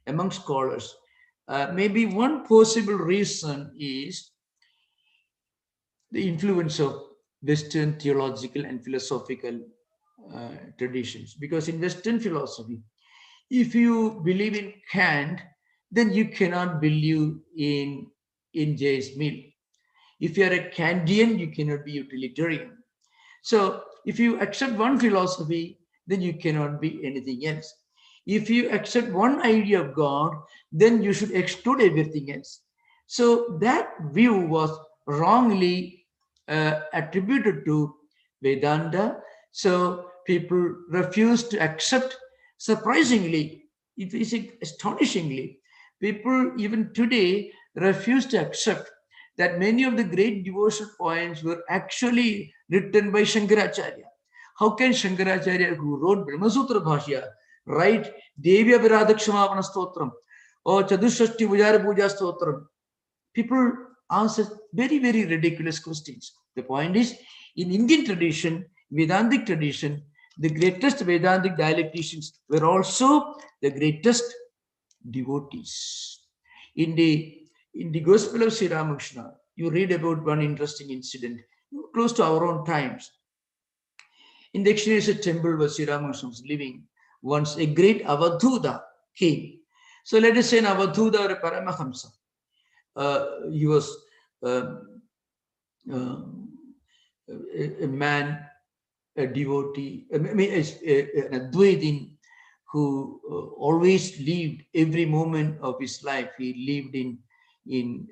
among scholars. Maybe one possible reason is the influence of Western theological and philosophical traditions. Because in Western philosophy, if you believe in Kant, then you cannot believe in J.S. Mill. If you are a Kantian, you cannot be utilitarian. So if you accept one philosophy, then you cannot be anything else. If you accept one idea of God, then you should exclude everything else. So that view was wrongly attributed to Vedanta. So people refused to accept. Surprisingly, it is astonishingly, people even today refuse to accept that many of the great devotional poems were actually written by Shankaracharya. How can Shankaracharya, who wrote Brahmasutra Bhashya, write Devi Abhiradhakshamavana Stotram or Chadushashti Vujara Puja Stotram? People answer very, very ridiculous questions. The point is, in Indian tradition, Vedantic tradition, the greatest Vedantic dialecticians were also the greatest devotees. In the Gospel of Sri Ramakrishna, you read about one interesting incident close to our own times. In the Dakshineshwar temple where Sri Ramakrishna was living, once a great Avadhuta came. So let us say an Avadhuta or a Paramahamsa. He was a man, a devotee, an Advaitin who always lived every moment of his life. He lived in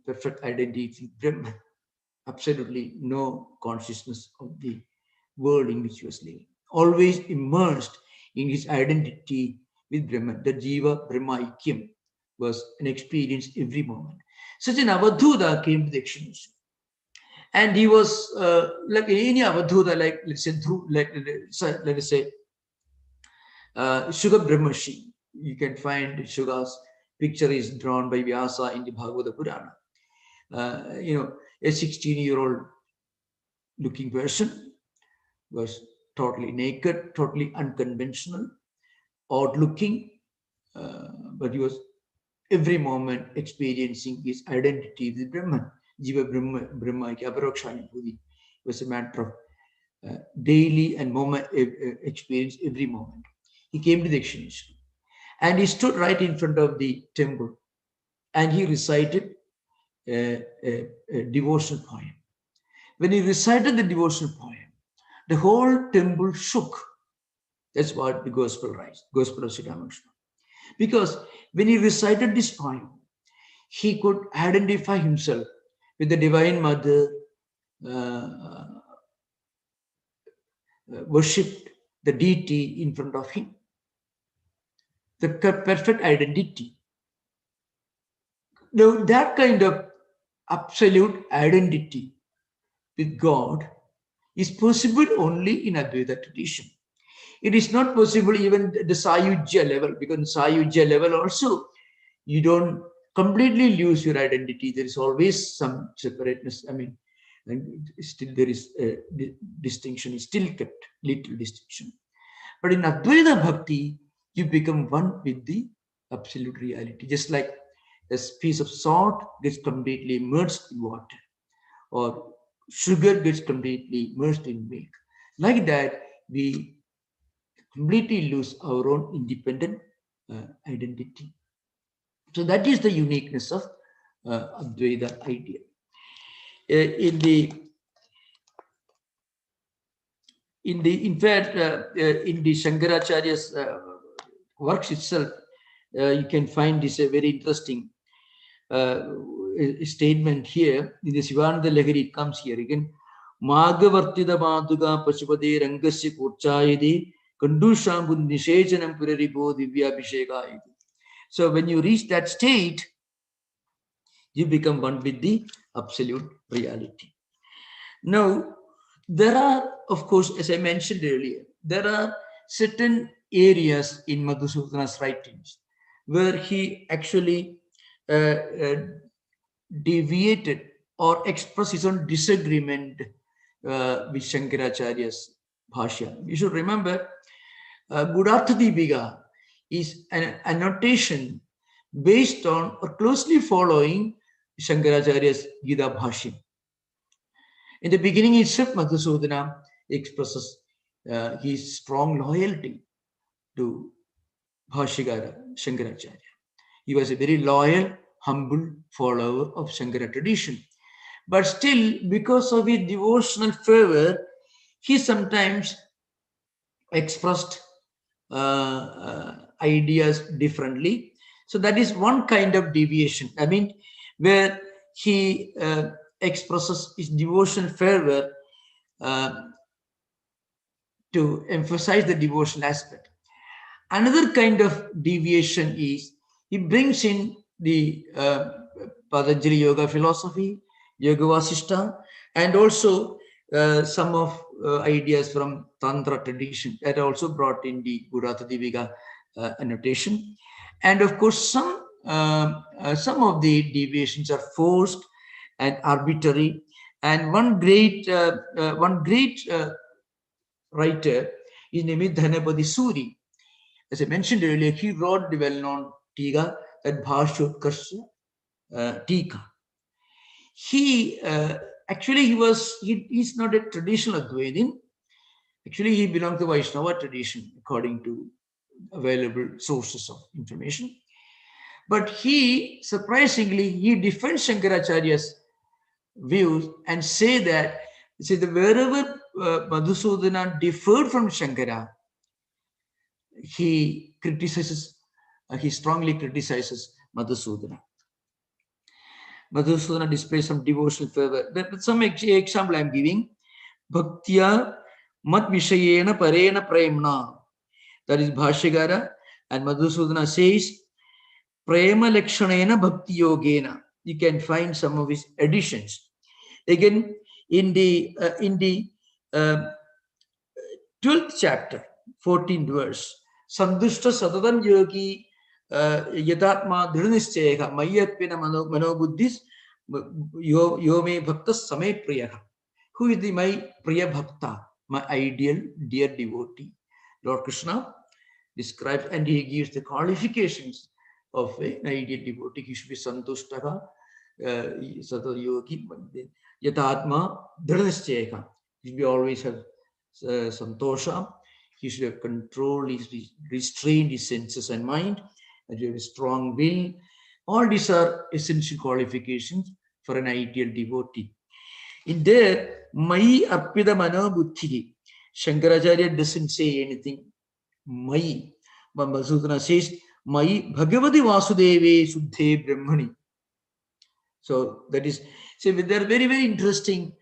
perfect identity with Brahman. Absolutely no consciousness of the world in which he was living. Always immersed in his identity with Brahman. The Jiva Brahma Ikyam was an experience every moment. Such an Avadhuta came to the Dakshineshwar. And he was like any Avadhuta, like let's say, let us say, Shuga Brahmashi. You can find Shuga's picture is drawn by Vyasa in the Bhagavata Purana. A 16-year-old looking person was totally naked, totally unconventional, odd looking, but he was every moment experiencing his identity with Brahman. Jiva Brahma Aparokshani Bhuti was a matter of daily and moment experience every moment. He came to the Dakshineshwar and he stood right in front of the temple and he recited a devotional poem. When he recited the devotional poem, the whole temple shook. That's what the Gospel writes, Gospel of Sri Ramakrishna. Because when he recited this poem, he could identify himself with the Divine Mother, worshipped the deity in front of him. The perfect identity. Now, that kind of absolute identity with God is possible only in Advaita tradition. It is not possible even at the Sayujya level, because in Sayujya level also, you don't completely lose your identity. There is always some separateness. And still there is a distinction, is still kept, little distinction. But in Advaita Bhakti, you become one with the absolute reality. Just like a piece of salt gets completely immersed in water, or sugar gets completely immersed in milk. Like that, we completely lose our own independent identity. So that is the uniqueness of Advaita idea. In the Shankaracharya's works itself, you can find this a very interesting statement here. In the Sivananda Lahari, it comes here again. Magavartida Maduga Pashupade Rangasi Kurchayadi Kandushambu Nishejanam Puraribo Divya Bhisheka. So when you reach that state, you become one with the absolute reality. Now, there are, of course, as I mentioned earlier, there are certain areas in Madhusudana's writings where he actually deviated or expressed his own disagreement with Shankaracharya's Bhashya. You should remember, Gudartha Deepika is an annotation based on or closely following Shankaracharya's Gita Bhashya. In the beginning itself, Madhusudana expresses his strong loyalty to Bhashyakara Shankaracharya. He was a very loyal, humble follower of Shankara tradition. But still, because of his devotional fervor, he sometimes expressed ideas differently. So that is one kind of deviation. I mean, where he expresses his devotional fervor to emphasize the devotional aspect. Another kind of deviation is he brings in the Patanjali Yoga philosophy, Yoga Vasishta, and also some of ideas from Tantra tradition that are also brought in the Gudartha Deepika annotation. And of course, some of the deviations are forced and arbitrary. And one great writer is named Dhanapati Suri. As I mentioned earlier, he wrote the well-known Tika, that Bhashyotkara Tika. He actually he's not a traditional Advaitin. Actually, he belongs to Vaishnava tradition according to available sources of information. But he surprisingly defends Shankaracharya's views and say that wherever Madhusudana differed from Shankara, he strongly criticizes Madhusudana. Madhusudana displays some devotional fervor. But some example I am giving. Bhaktya mat vishayena parena premna. That is Bhashyakara. And Madhusudana says, prema lakshanena bhakti yogena. You can find some of his additions. Again, in the 12th chapter, 14th verse, Sandushta Sadatam Yogi Yatatma Dhrunishteka Mayatpina Manobuddhis Yome Bhakta Same Priyaha. Who is my Priya Bhakta, my ideal dear devotee? Lord Krishna describes and he gives the qualifications of an ideal devotee. He should be Santustaka, Sata Yogi, Yatatma Dhrunishteka. He should be always have Santosha. He should have controlled, restrained his senses and mind, and he have a strong will. All these are essential qualifications for an ideal devotee. In there, Mai Arpida Mano Buddhi, Shankaracharya doesn't say anything. Mai. But Madhusudana says, Mai Bhagavati Vasudeve Suddhe Brahmani. So that is, there are very, very interesting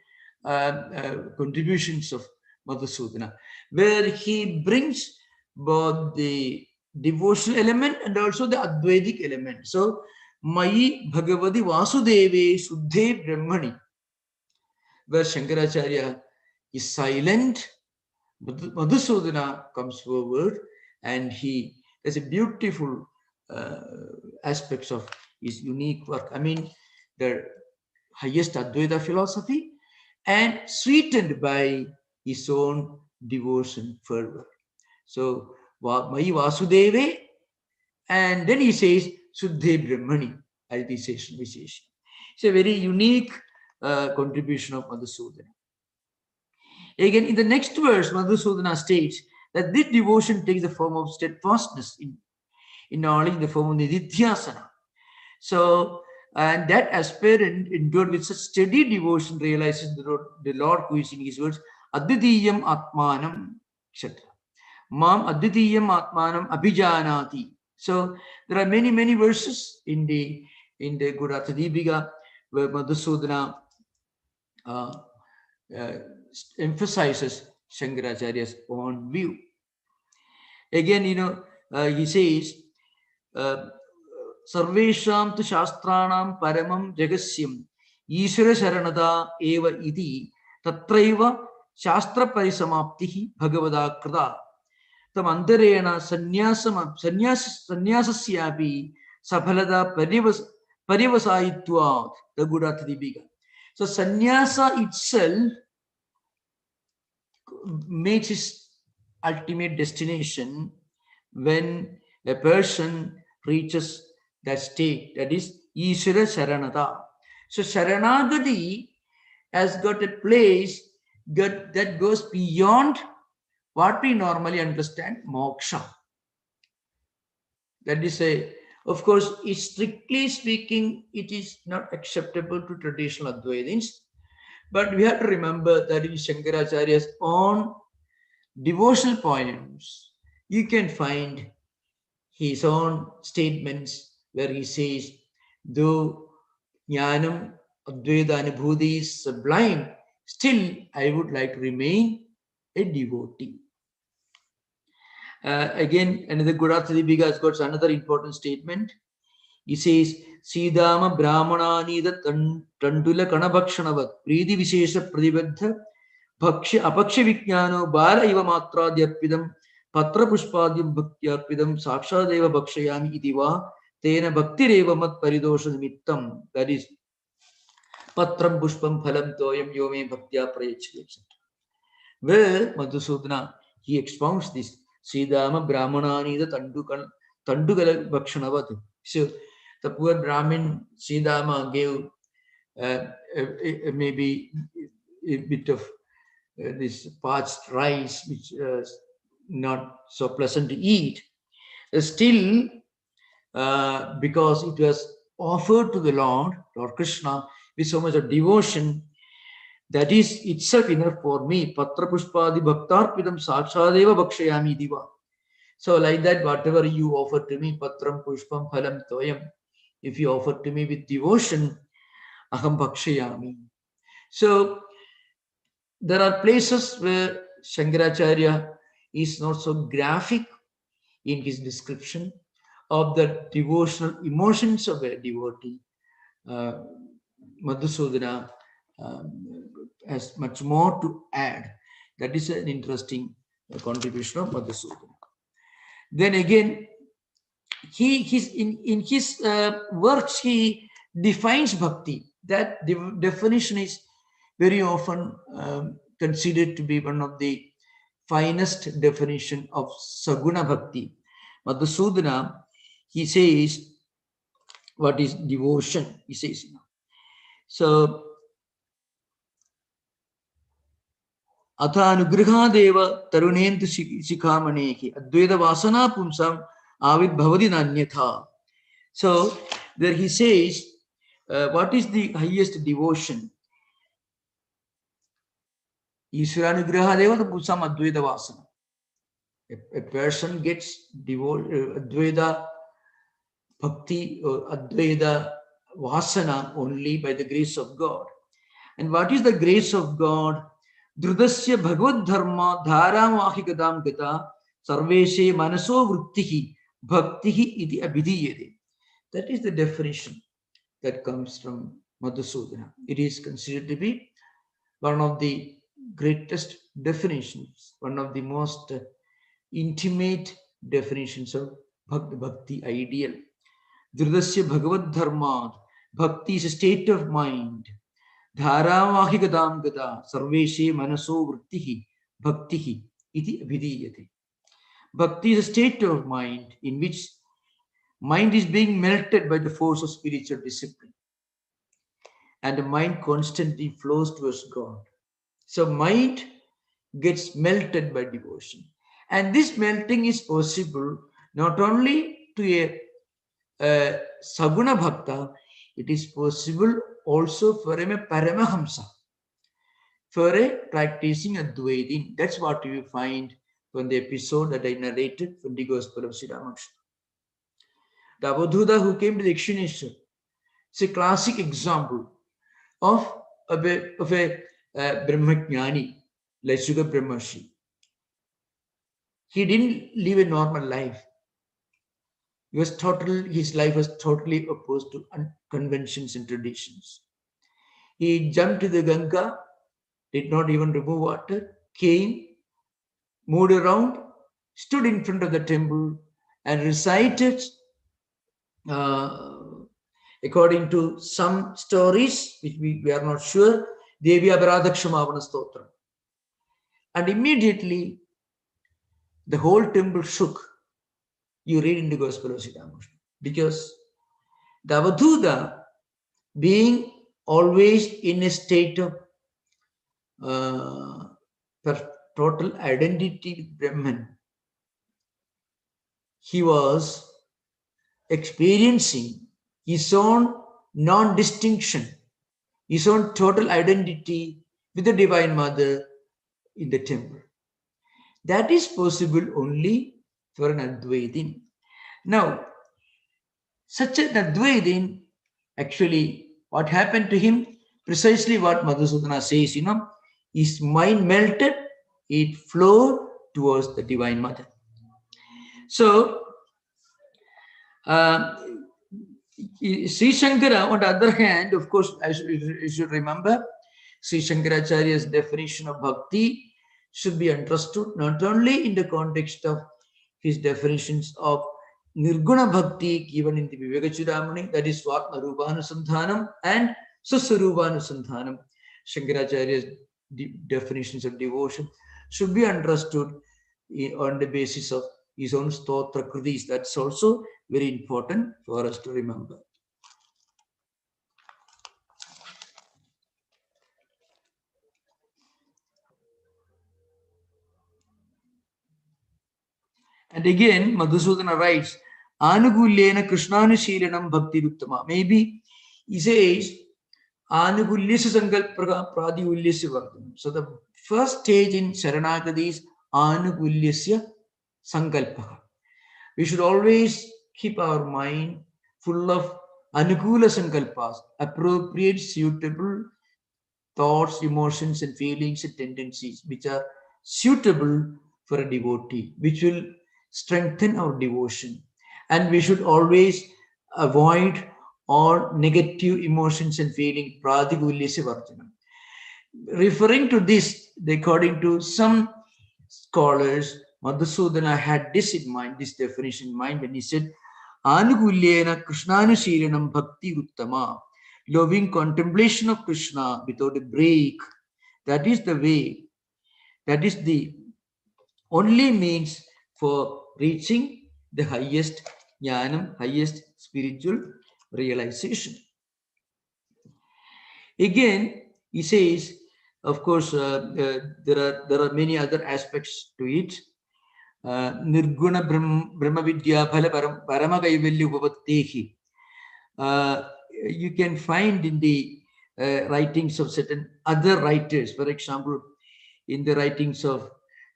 contributions of Madhusudana, where he brings both the devotional element and also the Advaitic element. So, Mai Bhagavati Vasudeve Suddhe Brahmani, where Shankaracharya is silent, Madhusudana comes forward, and he has a beautiful aspects of his unique work. I mean, the highest Advaita philosophy and sweetened by his own devotion fervor. So, Mai Vasudeve, and then he says, Suddhe Brahmani, as the Vishesha. It's a very unique contribution of Madhusudana. Again, in the next verse, Madhusudana states that this devotion takes the form of steadfastness in knowledge, in the form of nididhyasana. So, and that aspirant endured with such steady devotion realizes the Lord who is in his words, Advitiyam Atmanam etc. Mam Advitiyam Atmanam Abhijanati. So there are many, many verses in the Gudartha Deepika where Madhusudana uh, emphasizes Shankaracharya's own view. Again, he says, Sarvesham tu shastranam paramam jagasyam Ishwara sharanada eva iti tatraiva shastra parisamaptihi bhagavada krita tam antarena sannyasasyapi saphalada parivasayitvat the Gudatadibika. So sannyasa itself makes its ultimate destination when a person reaches that state, that is Ishwara Sharanata. So Sharanagati has got a place that goes beyond what we normally understand, moksha. That is of course, strictly speaking, it is not acceptable to traditional Advaitins, but we have to remember that in Shankaracharya's own devotional poems, you can find his own statements where he says, though Jnanam Advaita Anubhuti is sublime, still I would like to remain a devotee. Again, another Gudatadibika has got another important statement. He says, Sidama Brahmananida Tandula Kanabhakshanavat Pridi Vishesha Pradibadha Apaksha Vijnano Bala Iva Matra Dyarpidam Patra Pushpadyam Bhaktyarpidam Sakshadeva Bhakshayami Itiva Tena Bhakti Reva Mat Paridosha Nimittam. That is Patram Pushpam Phalam Toyam Yome Bhaktya Prayachya, etc. Where Madhusudana, he expounds this. Sridama Brahmanani the Tandugala Bhakshanavat. So the poor Brahmin Sridama gave maybe a bit of this parched rice, which is not so pleasant to eat. Still, because it was offered to the Lord Krishna, with so much of devotion, that is itself enough for me. Patra Pushpadi Bhaktarpidam Sakshadeva Bhakshayami Diva. So, like that, whatever you offer to me, Patram Pushpam Phalam Toyam, if you offer to me with devotion, Aham Bhakshayami. So, there are places where Shankaracharya is not so graphic in his description of the devotional emotions of a devotee. Madhusudana has much more to add. That is an interesting contribution of Madhusudana. Then again, in his works, he defines bhakti. That definition is very often considered to be one of the finest definition of Saguna Bhakti. Madhusudana, he says, what is devotion? He says, so, Athanugrihadeva tarunentu shikhamaneki advaita vasana pumsam avid bhavadi nanyatha. So, there he says, what is the highest devotion? Ishwaranugrihadeva pumsam advaita vasana. A person gets Advaita Bhakti or Advaita Vasana only by the grace of God. And what is the grace of God? Drudasya Bhagavad Dharma Dharamahikadam Gata Sarveshe Manaso Vrittihi Bhaktihi iti abhidiyate. That is the definition that comes from Madhusudana. It is considered to be one of the greatest definitions, one of the most intimate definitions of Bhakti ideal. Drudasya Bhagavad Dharma. Bhakti is a state of mind. Dharamahikadam gata sarveshe manaso vrittihi bhaktihi iti abhidiyate. Bhakti is a state of mind in which mind is being melted by the force of spiritual discipline. And the mind constantly flows towards God. So mind gets melted by devotion. And this melting is possible not only to a Saguna Bhakta, it is possible also for a Paramahamsa, for a practicing Advaitin. That's what you find from the episode that I narrated from the Gospel of Sri Ramakrishna. The Avadhuta who came to the Dakshineshwar is a classic example of a Brahmajnani, like Suga Brahmashi. He didn't live a normal life. His life was totally opposed to conventions and traditions. He jumped to the Ganga, did not even remove water, came, moved around, stood in front of the temple and recited, according to some stories, which we are not sure, Devi Aparadhakshamavana Stotram. And immediately the whole temple shook. You read in the Gospel of Sri Ramakrishna. Because the Avadhuta, being always in a state of total identity with Brahman, he was experiencing his own non-distinction, his own total identity with the Divine Mother in the temple. That is possible only for an Advaitin. Now, such an Advaitin, actually, what happened to him? Precisely what Madhusudana says, his mind melted, it flowed towards the Divine Mother. So, Sri Shankara, on the other hand, of course, you should remember, Sri Shankaracharya's definition of bhakti should be understood not only in the context of his definitions of Nirguna Bhakti given in the Vivekachudamani, that is Svatma Rupanusandhanam and Suswarupanusandhanam. Shankaracharya's definitions of devotion should be understood on the basis of his own stotra kritis. That's also very important for us to remember. And again, Madhusudana writes, Anugulyena Krishnanushīlanam Bhakti Uttama. Maybe he says, Anugulyasya Sankalpa Pradiulyasya Vardhanam. So the first stage in Sharanagati is Anugulyasya Sankalpa. We should always keep our mind full of Anukula Sankalpas, appropriate, suitable thoughts, emotions, and feelings and tendencies which are suitable for a devotee, which will strengthen our devotion. And we should always avoid all negative emotions and feelings, pradigulyasya varjanam. Referring to this, according to some scholars, Madhusudana had this in mind, this definition in mind, when he said, Anugulyena Krishnanushīlanam Bhakti Uttama, loving contemplation of Krishna without a break. That is the way, that is the only means for reaching the highest jnanam, highest spiritual realization. Again, he says, of course, there are many other aspects to it. Nirguna Brahma Vidya Phala Parama Kaivalya Upavattehi. You can find in the writings of certain other writers, for example, in the writings of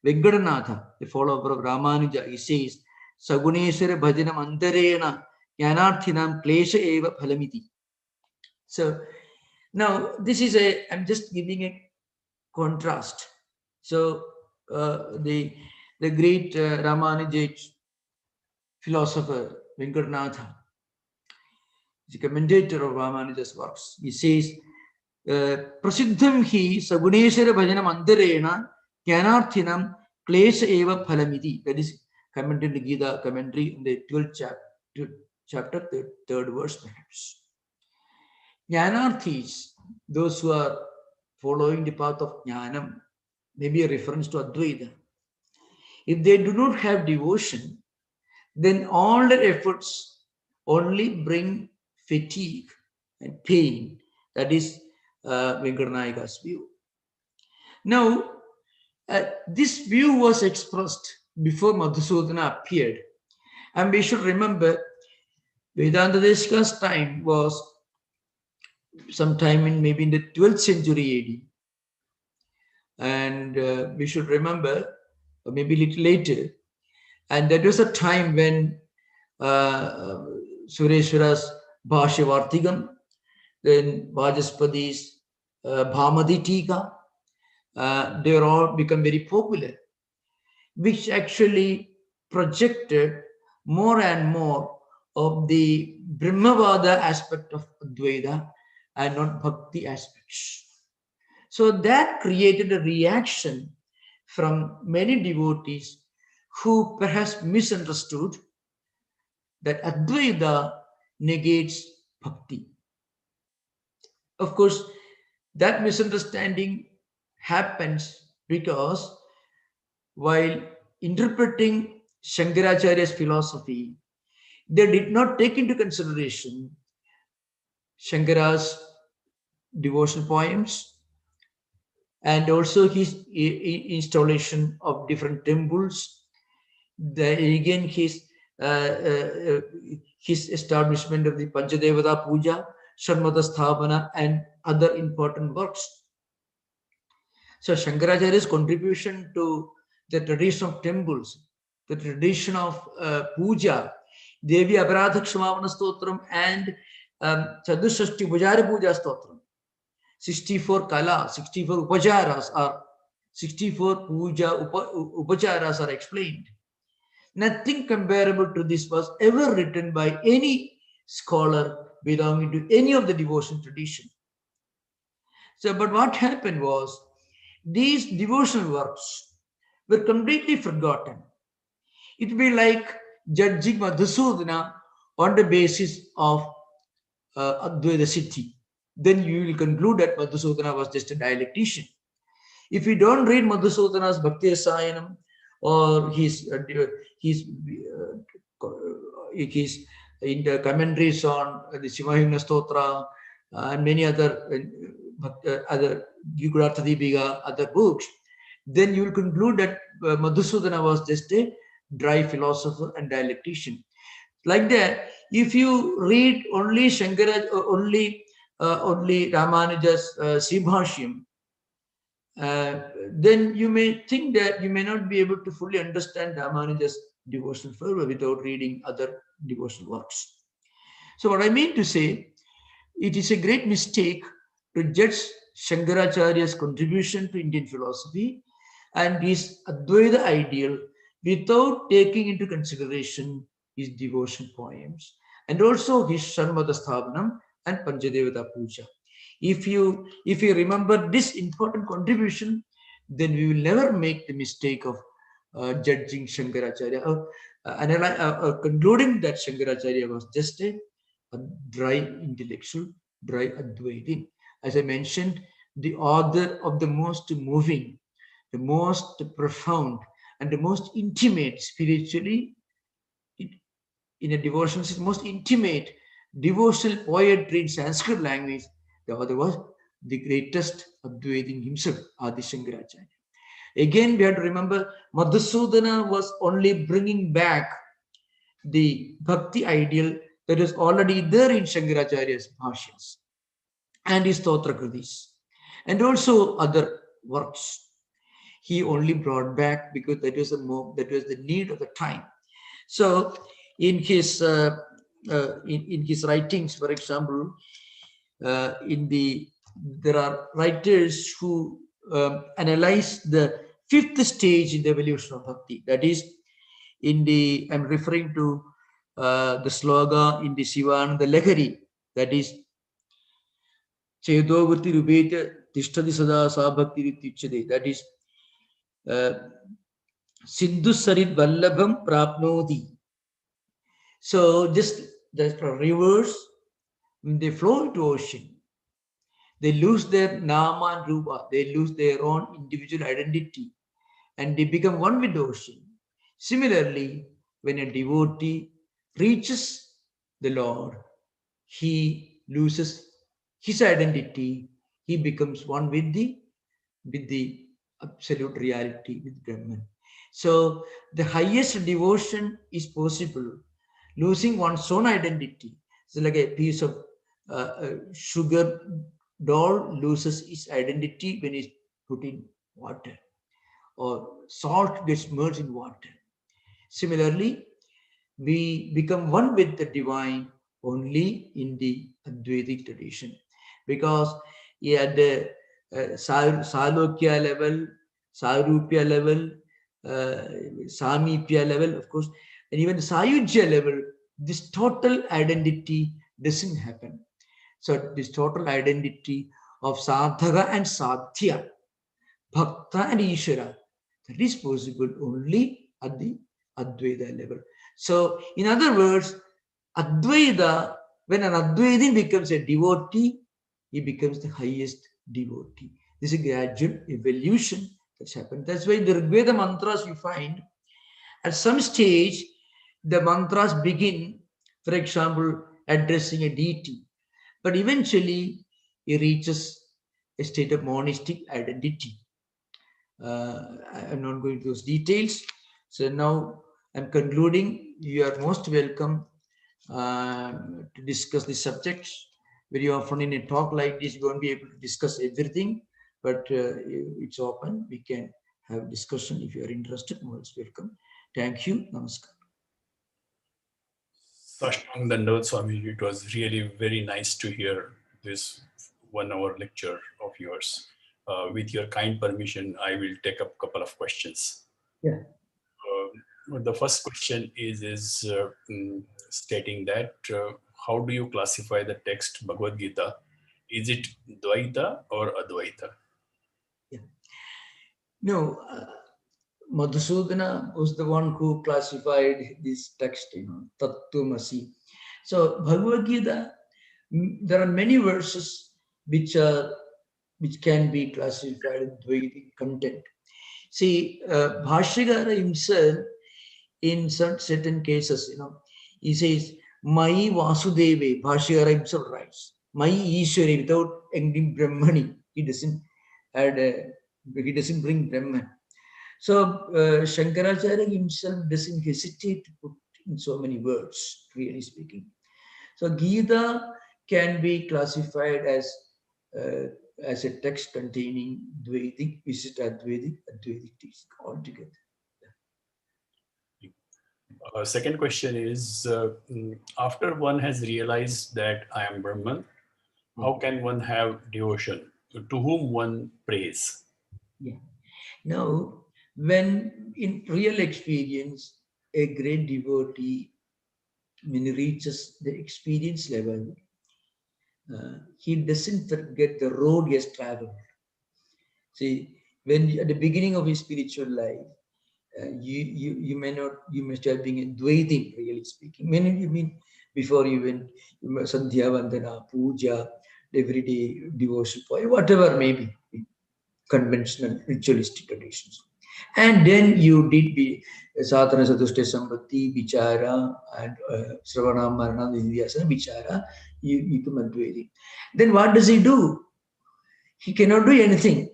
Venkatanatha, the follower of Ramanuja, he says, Saguneshwara Bhajanam Antarena Jnanarthinam Klesha Eva Phalamiti. So now this is I'm just giving a contrast. So the great Ramanuja philosopher Venkatanatha, the commentator of Ramanuja's works, he says, Prasiddham hi Saguneshwara Bhajanam Antarena Jnanarthinam Klesha Eva Phalamiti. That is commented in the Gita commentary in the 12th chapter, third verse perhaps. Jnanarthis, those who are following the path of Jnanam, may be a reference to Advaita. If they do not have devotion, then all their efforts only bring fatigue and pain. That is Venkatanayaka's view. Now, this view was expressed before Madhusudana appeared. And we should remember, Vedanta Deshika's time was sometime maybe in the 12th century AD. And we should remember, or maybe a little later, and that was a time when Sureshwara's Bhashya Vartigam, then Vajaspati's Bhamadi Tika, they all become very popular, which actually projected more and more of the Brahmavada aspect of Advaita and not Bhakti aspects. So that created a reaction from many devotees who perhaps misunderstood that Advaita negates Bhakti. Of course, that misunderstanding happens because while interpreting Shankaracharya's philosophy, they did not take into consideration Shankara's devotional poems and also his installation of different temples. Again, uh, uh, his establishment of the Pancha Puja, Sharmata Sthavana, and other important works. So Shankaracharya's contribution to the tradition of temples, the tradition of puja, Devi Aparadha Kshamavana Stotram and Chadushashti Pujari Puja Stotram. 64 kala, 64 upacharas are 64 puja upacharas are explained. Nothing comparable to this was ever written by any scholar belonging to any of the devotion tradition. So, but what happened was these devotional works were completely forgotten. It would be like judging Madhusudana on the basis of Advaita Siddhi. Then you will conclude that Madhusudana was just a dialectician. If you don't read Madhusudana's Bhakti Rasayanam or his in the commentaries on the Shivahimna Stotra and many other Yugarartha Deepika, other books, then you will conclude that Madhusudana was just a dry philosopher and dialectician. Like that, if you read only Shankara, only Ramanuja's Sribhashyam, then you may think that you may not be able to fully understand Ramanuja's devotional fervor without reading other devotional works. So what I mean to say, it is a great mistake to judge Shankaracharya's contribution to Indian philosophy and his Advaita ideal without taking into consideration his devotion poems and also his Sharmata Sthavanam and Panchadevata Puja. If you remember this important contribution, then we will never make the mistake of judging Shankaracharya or concluding that Shankaracharya was just a dry intellectual, dry Advaitin. As I mentioned, the author of the most moving, the most profound, and the most intimate spiritually, in a devotional, most intimate devotional poetry in Sanskrit language, the other was the greatest Advaitin himself, Adi Shankaracharya. Again, we have to remember Madhusudana was only bringing back the bhakti ideal that is already there in Shankaracharya's bhashyas and his Stotra Kritis and also other works. He only brought back because that was the need of the time. So in his writings, for example, there are writers who analyze the fifth stage in the evolution of bhakti. That is, I'm referring to the sloga in the Sivan, the Lahari, that is, Chedovati Rubeta Tishtadi Sada Sabhakti Tichade, that is, Sindhu Sarit Vallabham Prapnodi. So just the rivers, when they flow into ocean, they lose their nama and rupa, they lose their own individual identity, and they become one with the ocean. Similarly, when a devotee reaches the Lord, he loses his identity, he becomes one with the absolute reality, with Brahman. So the highest devotion is possible, losing one's own identity. So like a piece of sugar doll loses its identity when it's put in water, or salt gets merged in water. Similarly, we become one with the divine only in the Advaitic tradition, because Salokya level, Sarupya level, Samipya level, of course, and even Sayujya level, this total identity doesn't happen. So this total identity of Sadhaka and Sadhya, Bhakta and Ishwara, that is possible only at the Advaita level. So in other words, Advaita, when an Advaitin becomes a devotee, he becomes the highest devotee. This is a gradual evolution that's happened. That's why the Rigveda mantras you find, at some stage, the mantras begin, for example, addressing a deity. But eventually, he reaches a state of monastic identity. I'm not going to those details. So now I'm concluding. You are most welcome to discuss the subjects. Very often in a talk like this, we won't be able to discuss everything, but it's open. We can have discussion. If you are interested, most welcome. Thank you. Namaskar. Sashtang Dandavad Swami, it was really very nice to hear this 1 hour lecture of yours. With your kind permission, I will take up a couple of questions. Yeah. The first question is stating that how do you classify the text Bhagavad Gita? Is it Dvaita or Advaita? Yeah. No, Madhusudana was the one who classified this text, Tattwamasi. So Bhagavad Gita, there are many verses which can be classified in Dvaitic content. See, Bhashyakara himself, in certain cases, he says, Mai Vasudeve, Bhashyakara himself writes, Mai Ishwari, without ending Brahmani. He doesn't bring Brahman. So Shankaracharya himself doesn't hesitate to put in so many words, really speaking. So Gita can be classified as a text containing Dvaitic, visit Advaitic text altogether. Second question is, after one has realized that I am Brahman, how can one have devotion? To whom one prays? Yeah. Now, when in real experience, a great devotee, when he reaches the experience level, he doesn't forget the road he has traveled. See, when at the beginning of his spiritual life, you must have been a Dvaitin, really speaking. Many you mean before you went Sandhya Vandana, Puja, everyday devotion, whatever may be, conventional ritualistic traditions. And then you did be Sadhana Sadushta Sambhakti, Vichara, and Sravana Marana, Vidyasana, Vichara, you become Advaiti. Then what does he do? He cannot do anything.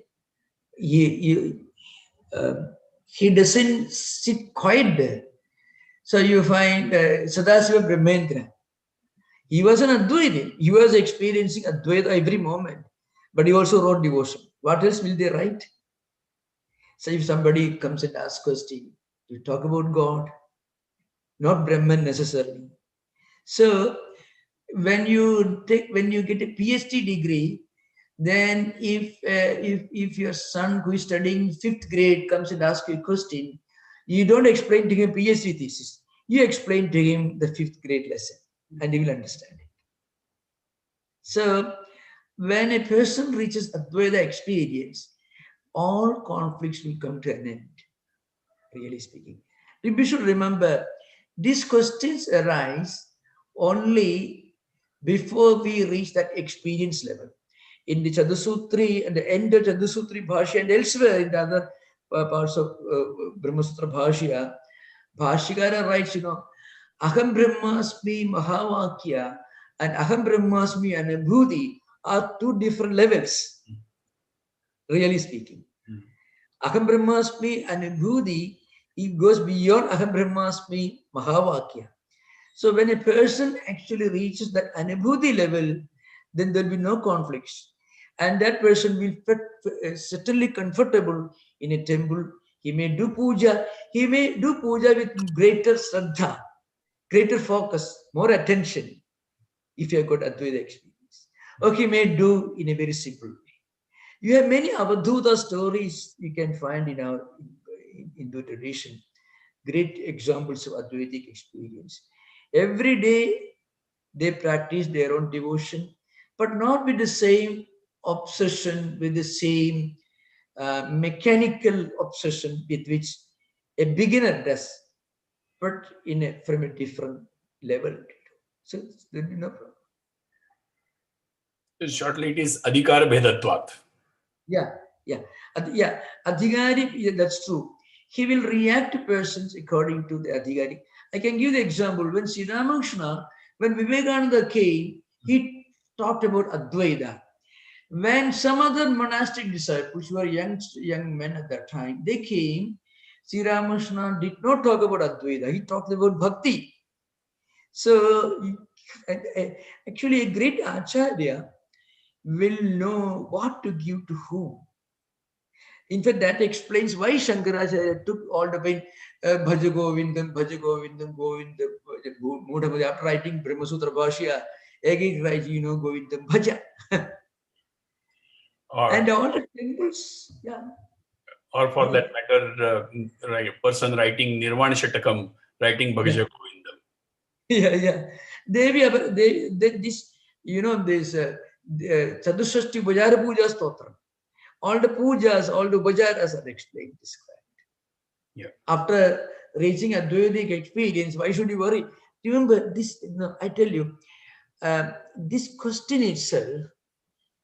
He doesn't sit quiet there. So you find Sadasiva Brahmendra. He was an Advaita. He was experiencing Advaita every moment. But he also wrote devotion. What else will they write? So if somebody comes and asks question, you talk about God, not Brahman necessarily. So when you get a PhD degree, then if your son who is studying 5th grade comes and asks you a question, you don't explain to him PhD thesis. You explain to him the 5th grade lesson, and he will understand it. So when a person reaches Advaita experience, all conflicts will come to an end, really speaking. We should remember, these questions arise only before we reach that experience level. In the Chadasutri, at the end of Chadasutri Bhashya and elsewhere in the other parts of Brahmasutra Bhashya, Bhashyakara writes, Aham Brahmasmi Mahavakya and Aham Brahmasmi Anubhuti are two different levels, really speaking. Aham Brahmasmi Anubhuti, it goes beyond Aham Brahmasmi Mahavakya. So when a person actually reaches that Anubhuti level, then there will be no conflicts. And that person will be certainly comfortable in a temple. He may do puja. He may do puja with greater shraddha, greater focus, more attention, if you have got Advaita experience. Or he may do in a very simple way. You have many Avadhuta stories you can find in our Hindu tradition. Great examples of Advaitic experience. Every day they practice their own devotion, but not with the same obsession, with the same mechanical obsession with which a beginner does, but from a different level. So there will be no problem. Shortly, it is Adhikar Bhedatvat. Yeah. Adhigari, yeah, that's true. He will react to persons according to the Adhigari. I can give the example. When Sri Ramakrishna, when Vivekananda came, he talked about Advaita. When some other monastic disciples who were young men at that time, they came, Sri Ramakrishna did not talk about Advaita. He talked about Bhakti. So actually a great Acharya will know what to give to whom. In fact, that explains why Shankaracharya took all the pain, Bhaja Govindam, Govindam, after writing Brahmasutra Bhashya, again writes, Govindam, Bhaja. And all the temples, yeah. Or for that matter, a person writing Nirvana Shatakam, writing Bhagaja Govindam. Yeah. This, this Chadushashti Bajara Puja Stotra. All the pujas, all the bajaras are explained, described. Yeah. After reaching Advaitic experience, why should you worry? Remember this, I tell you, this question itself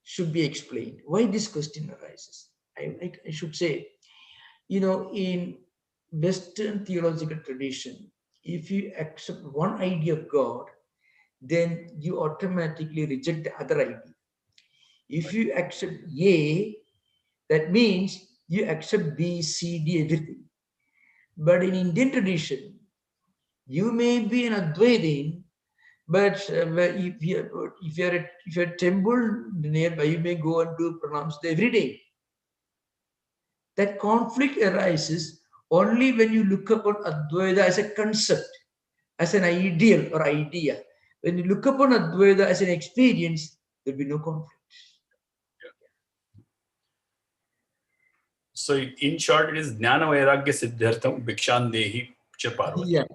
should be explained. Why this question arises? I should say, in Western theological tradition, if you accept one idea of God, then you automatically reject the other idea. If you accept A, that means you accept B, C, D, everything. But in Indian tradition, you may be an Advaitin, but if you're a temple nearby, you may go and do pranams every day. That conflict arises only when you look upon Advaita as a concept, as an ideal or idea. When you look upon Advaita as an experience, there will be no conflict. So, in short, it is Jnana Vairagya Siddhartham Bhikshan Dehi Cha Parvati.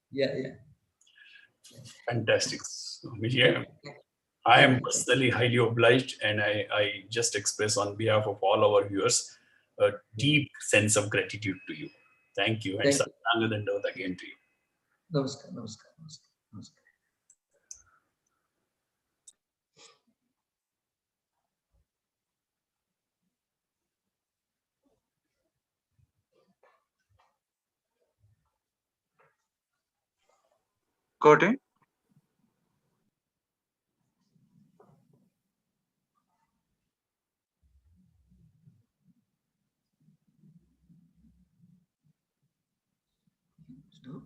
Yeah. Fantastic. So, I am personally highly obliged, and I just express on behalf of all our viewers a deep sense of gratitude to you. Thank you, and Satnanga Dandavat again to you. Namaskar. Got it? Stop.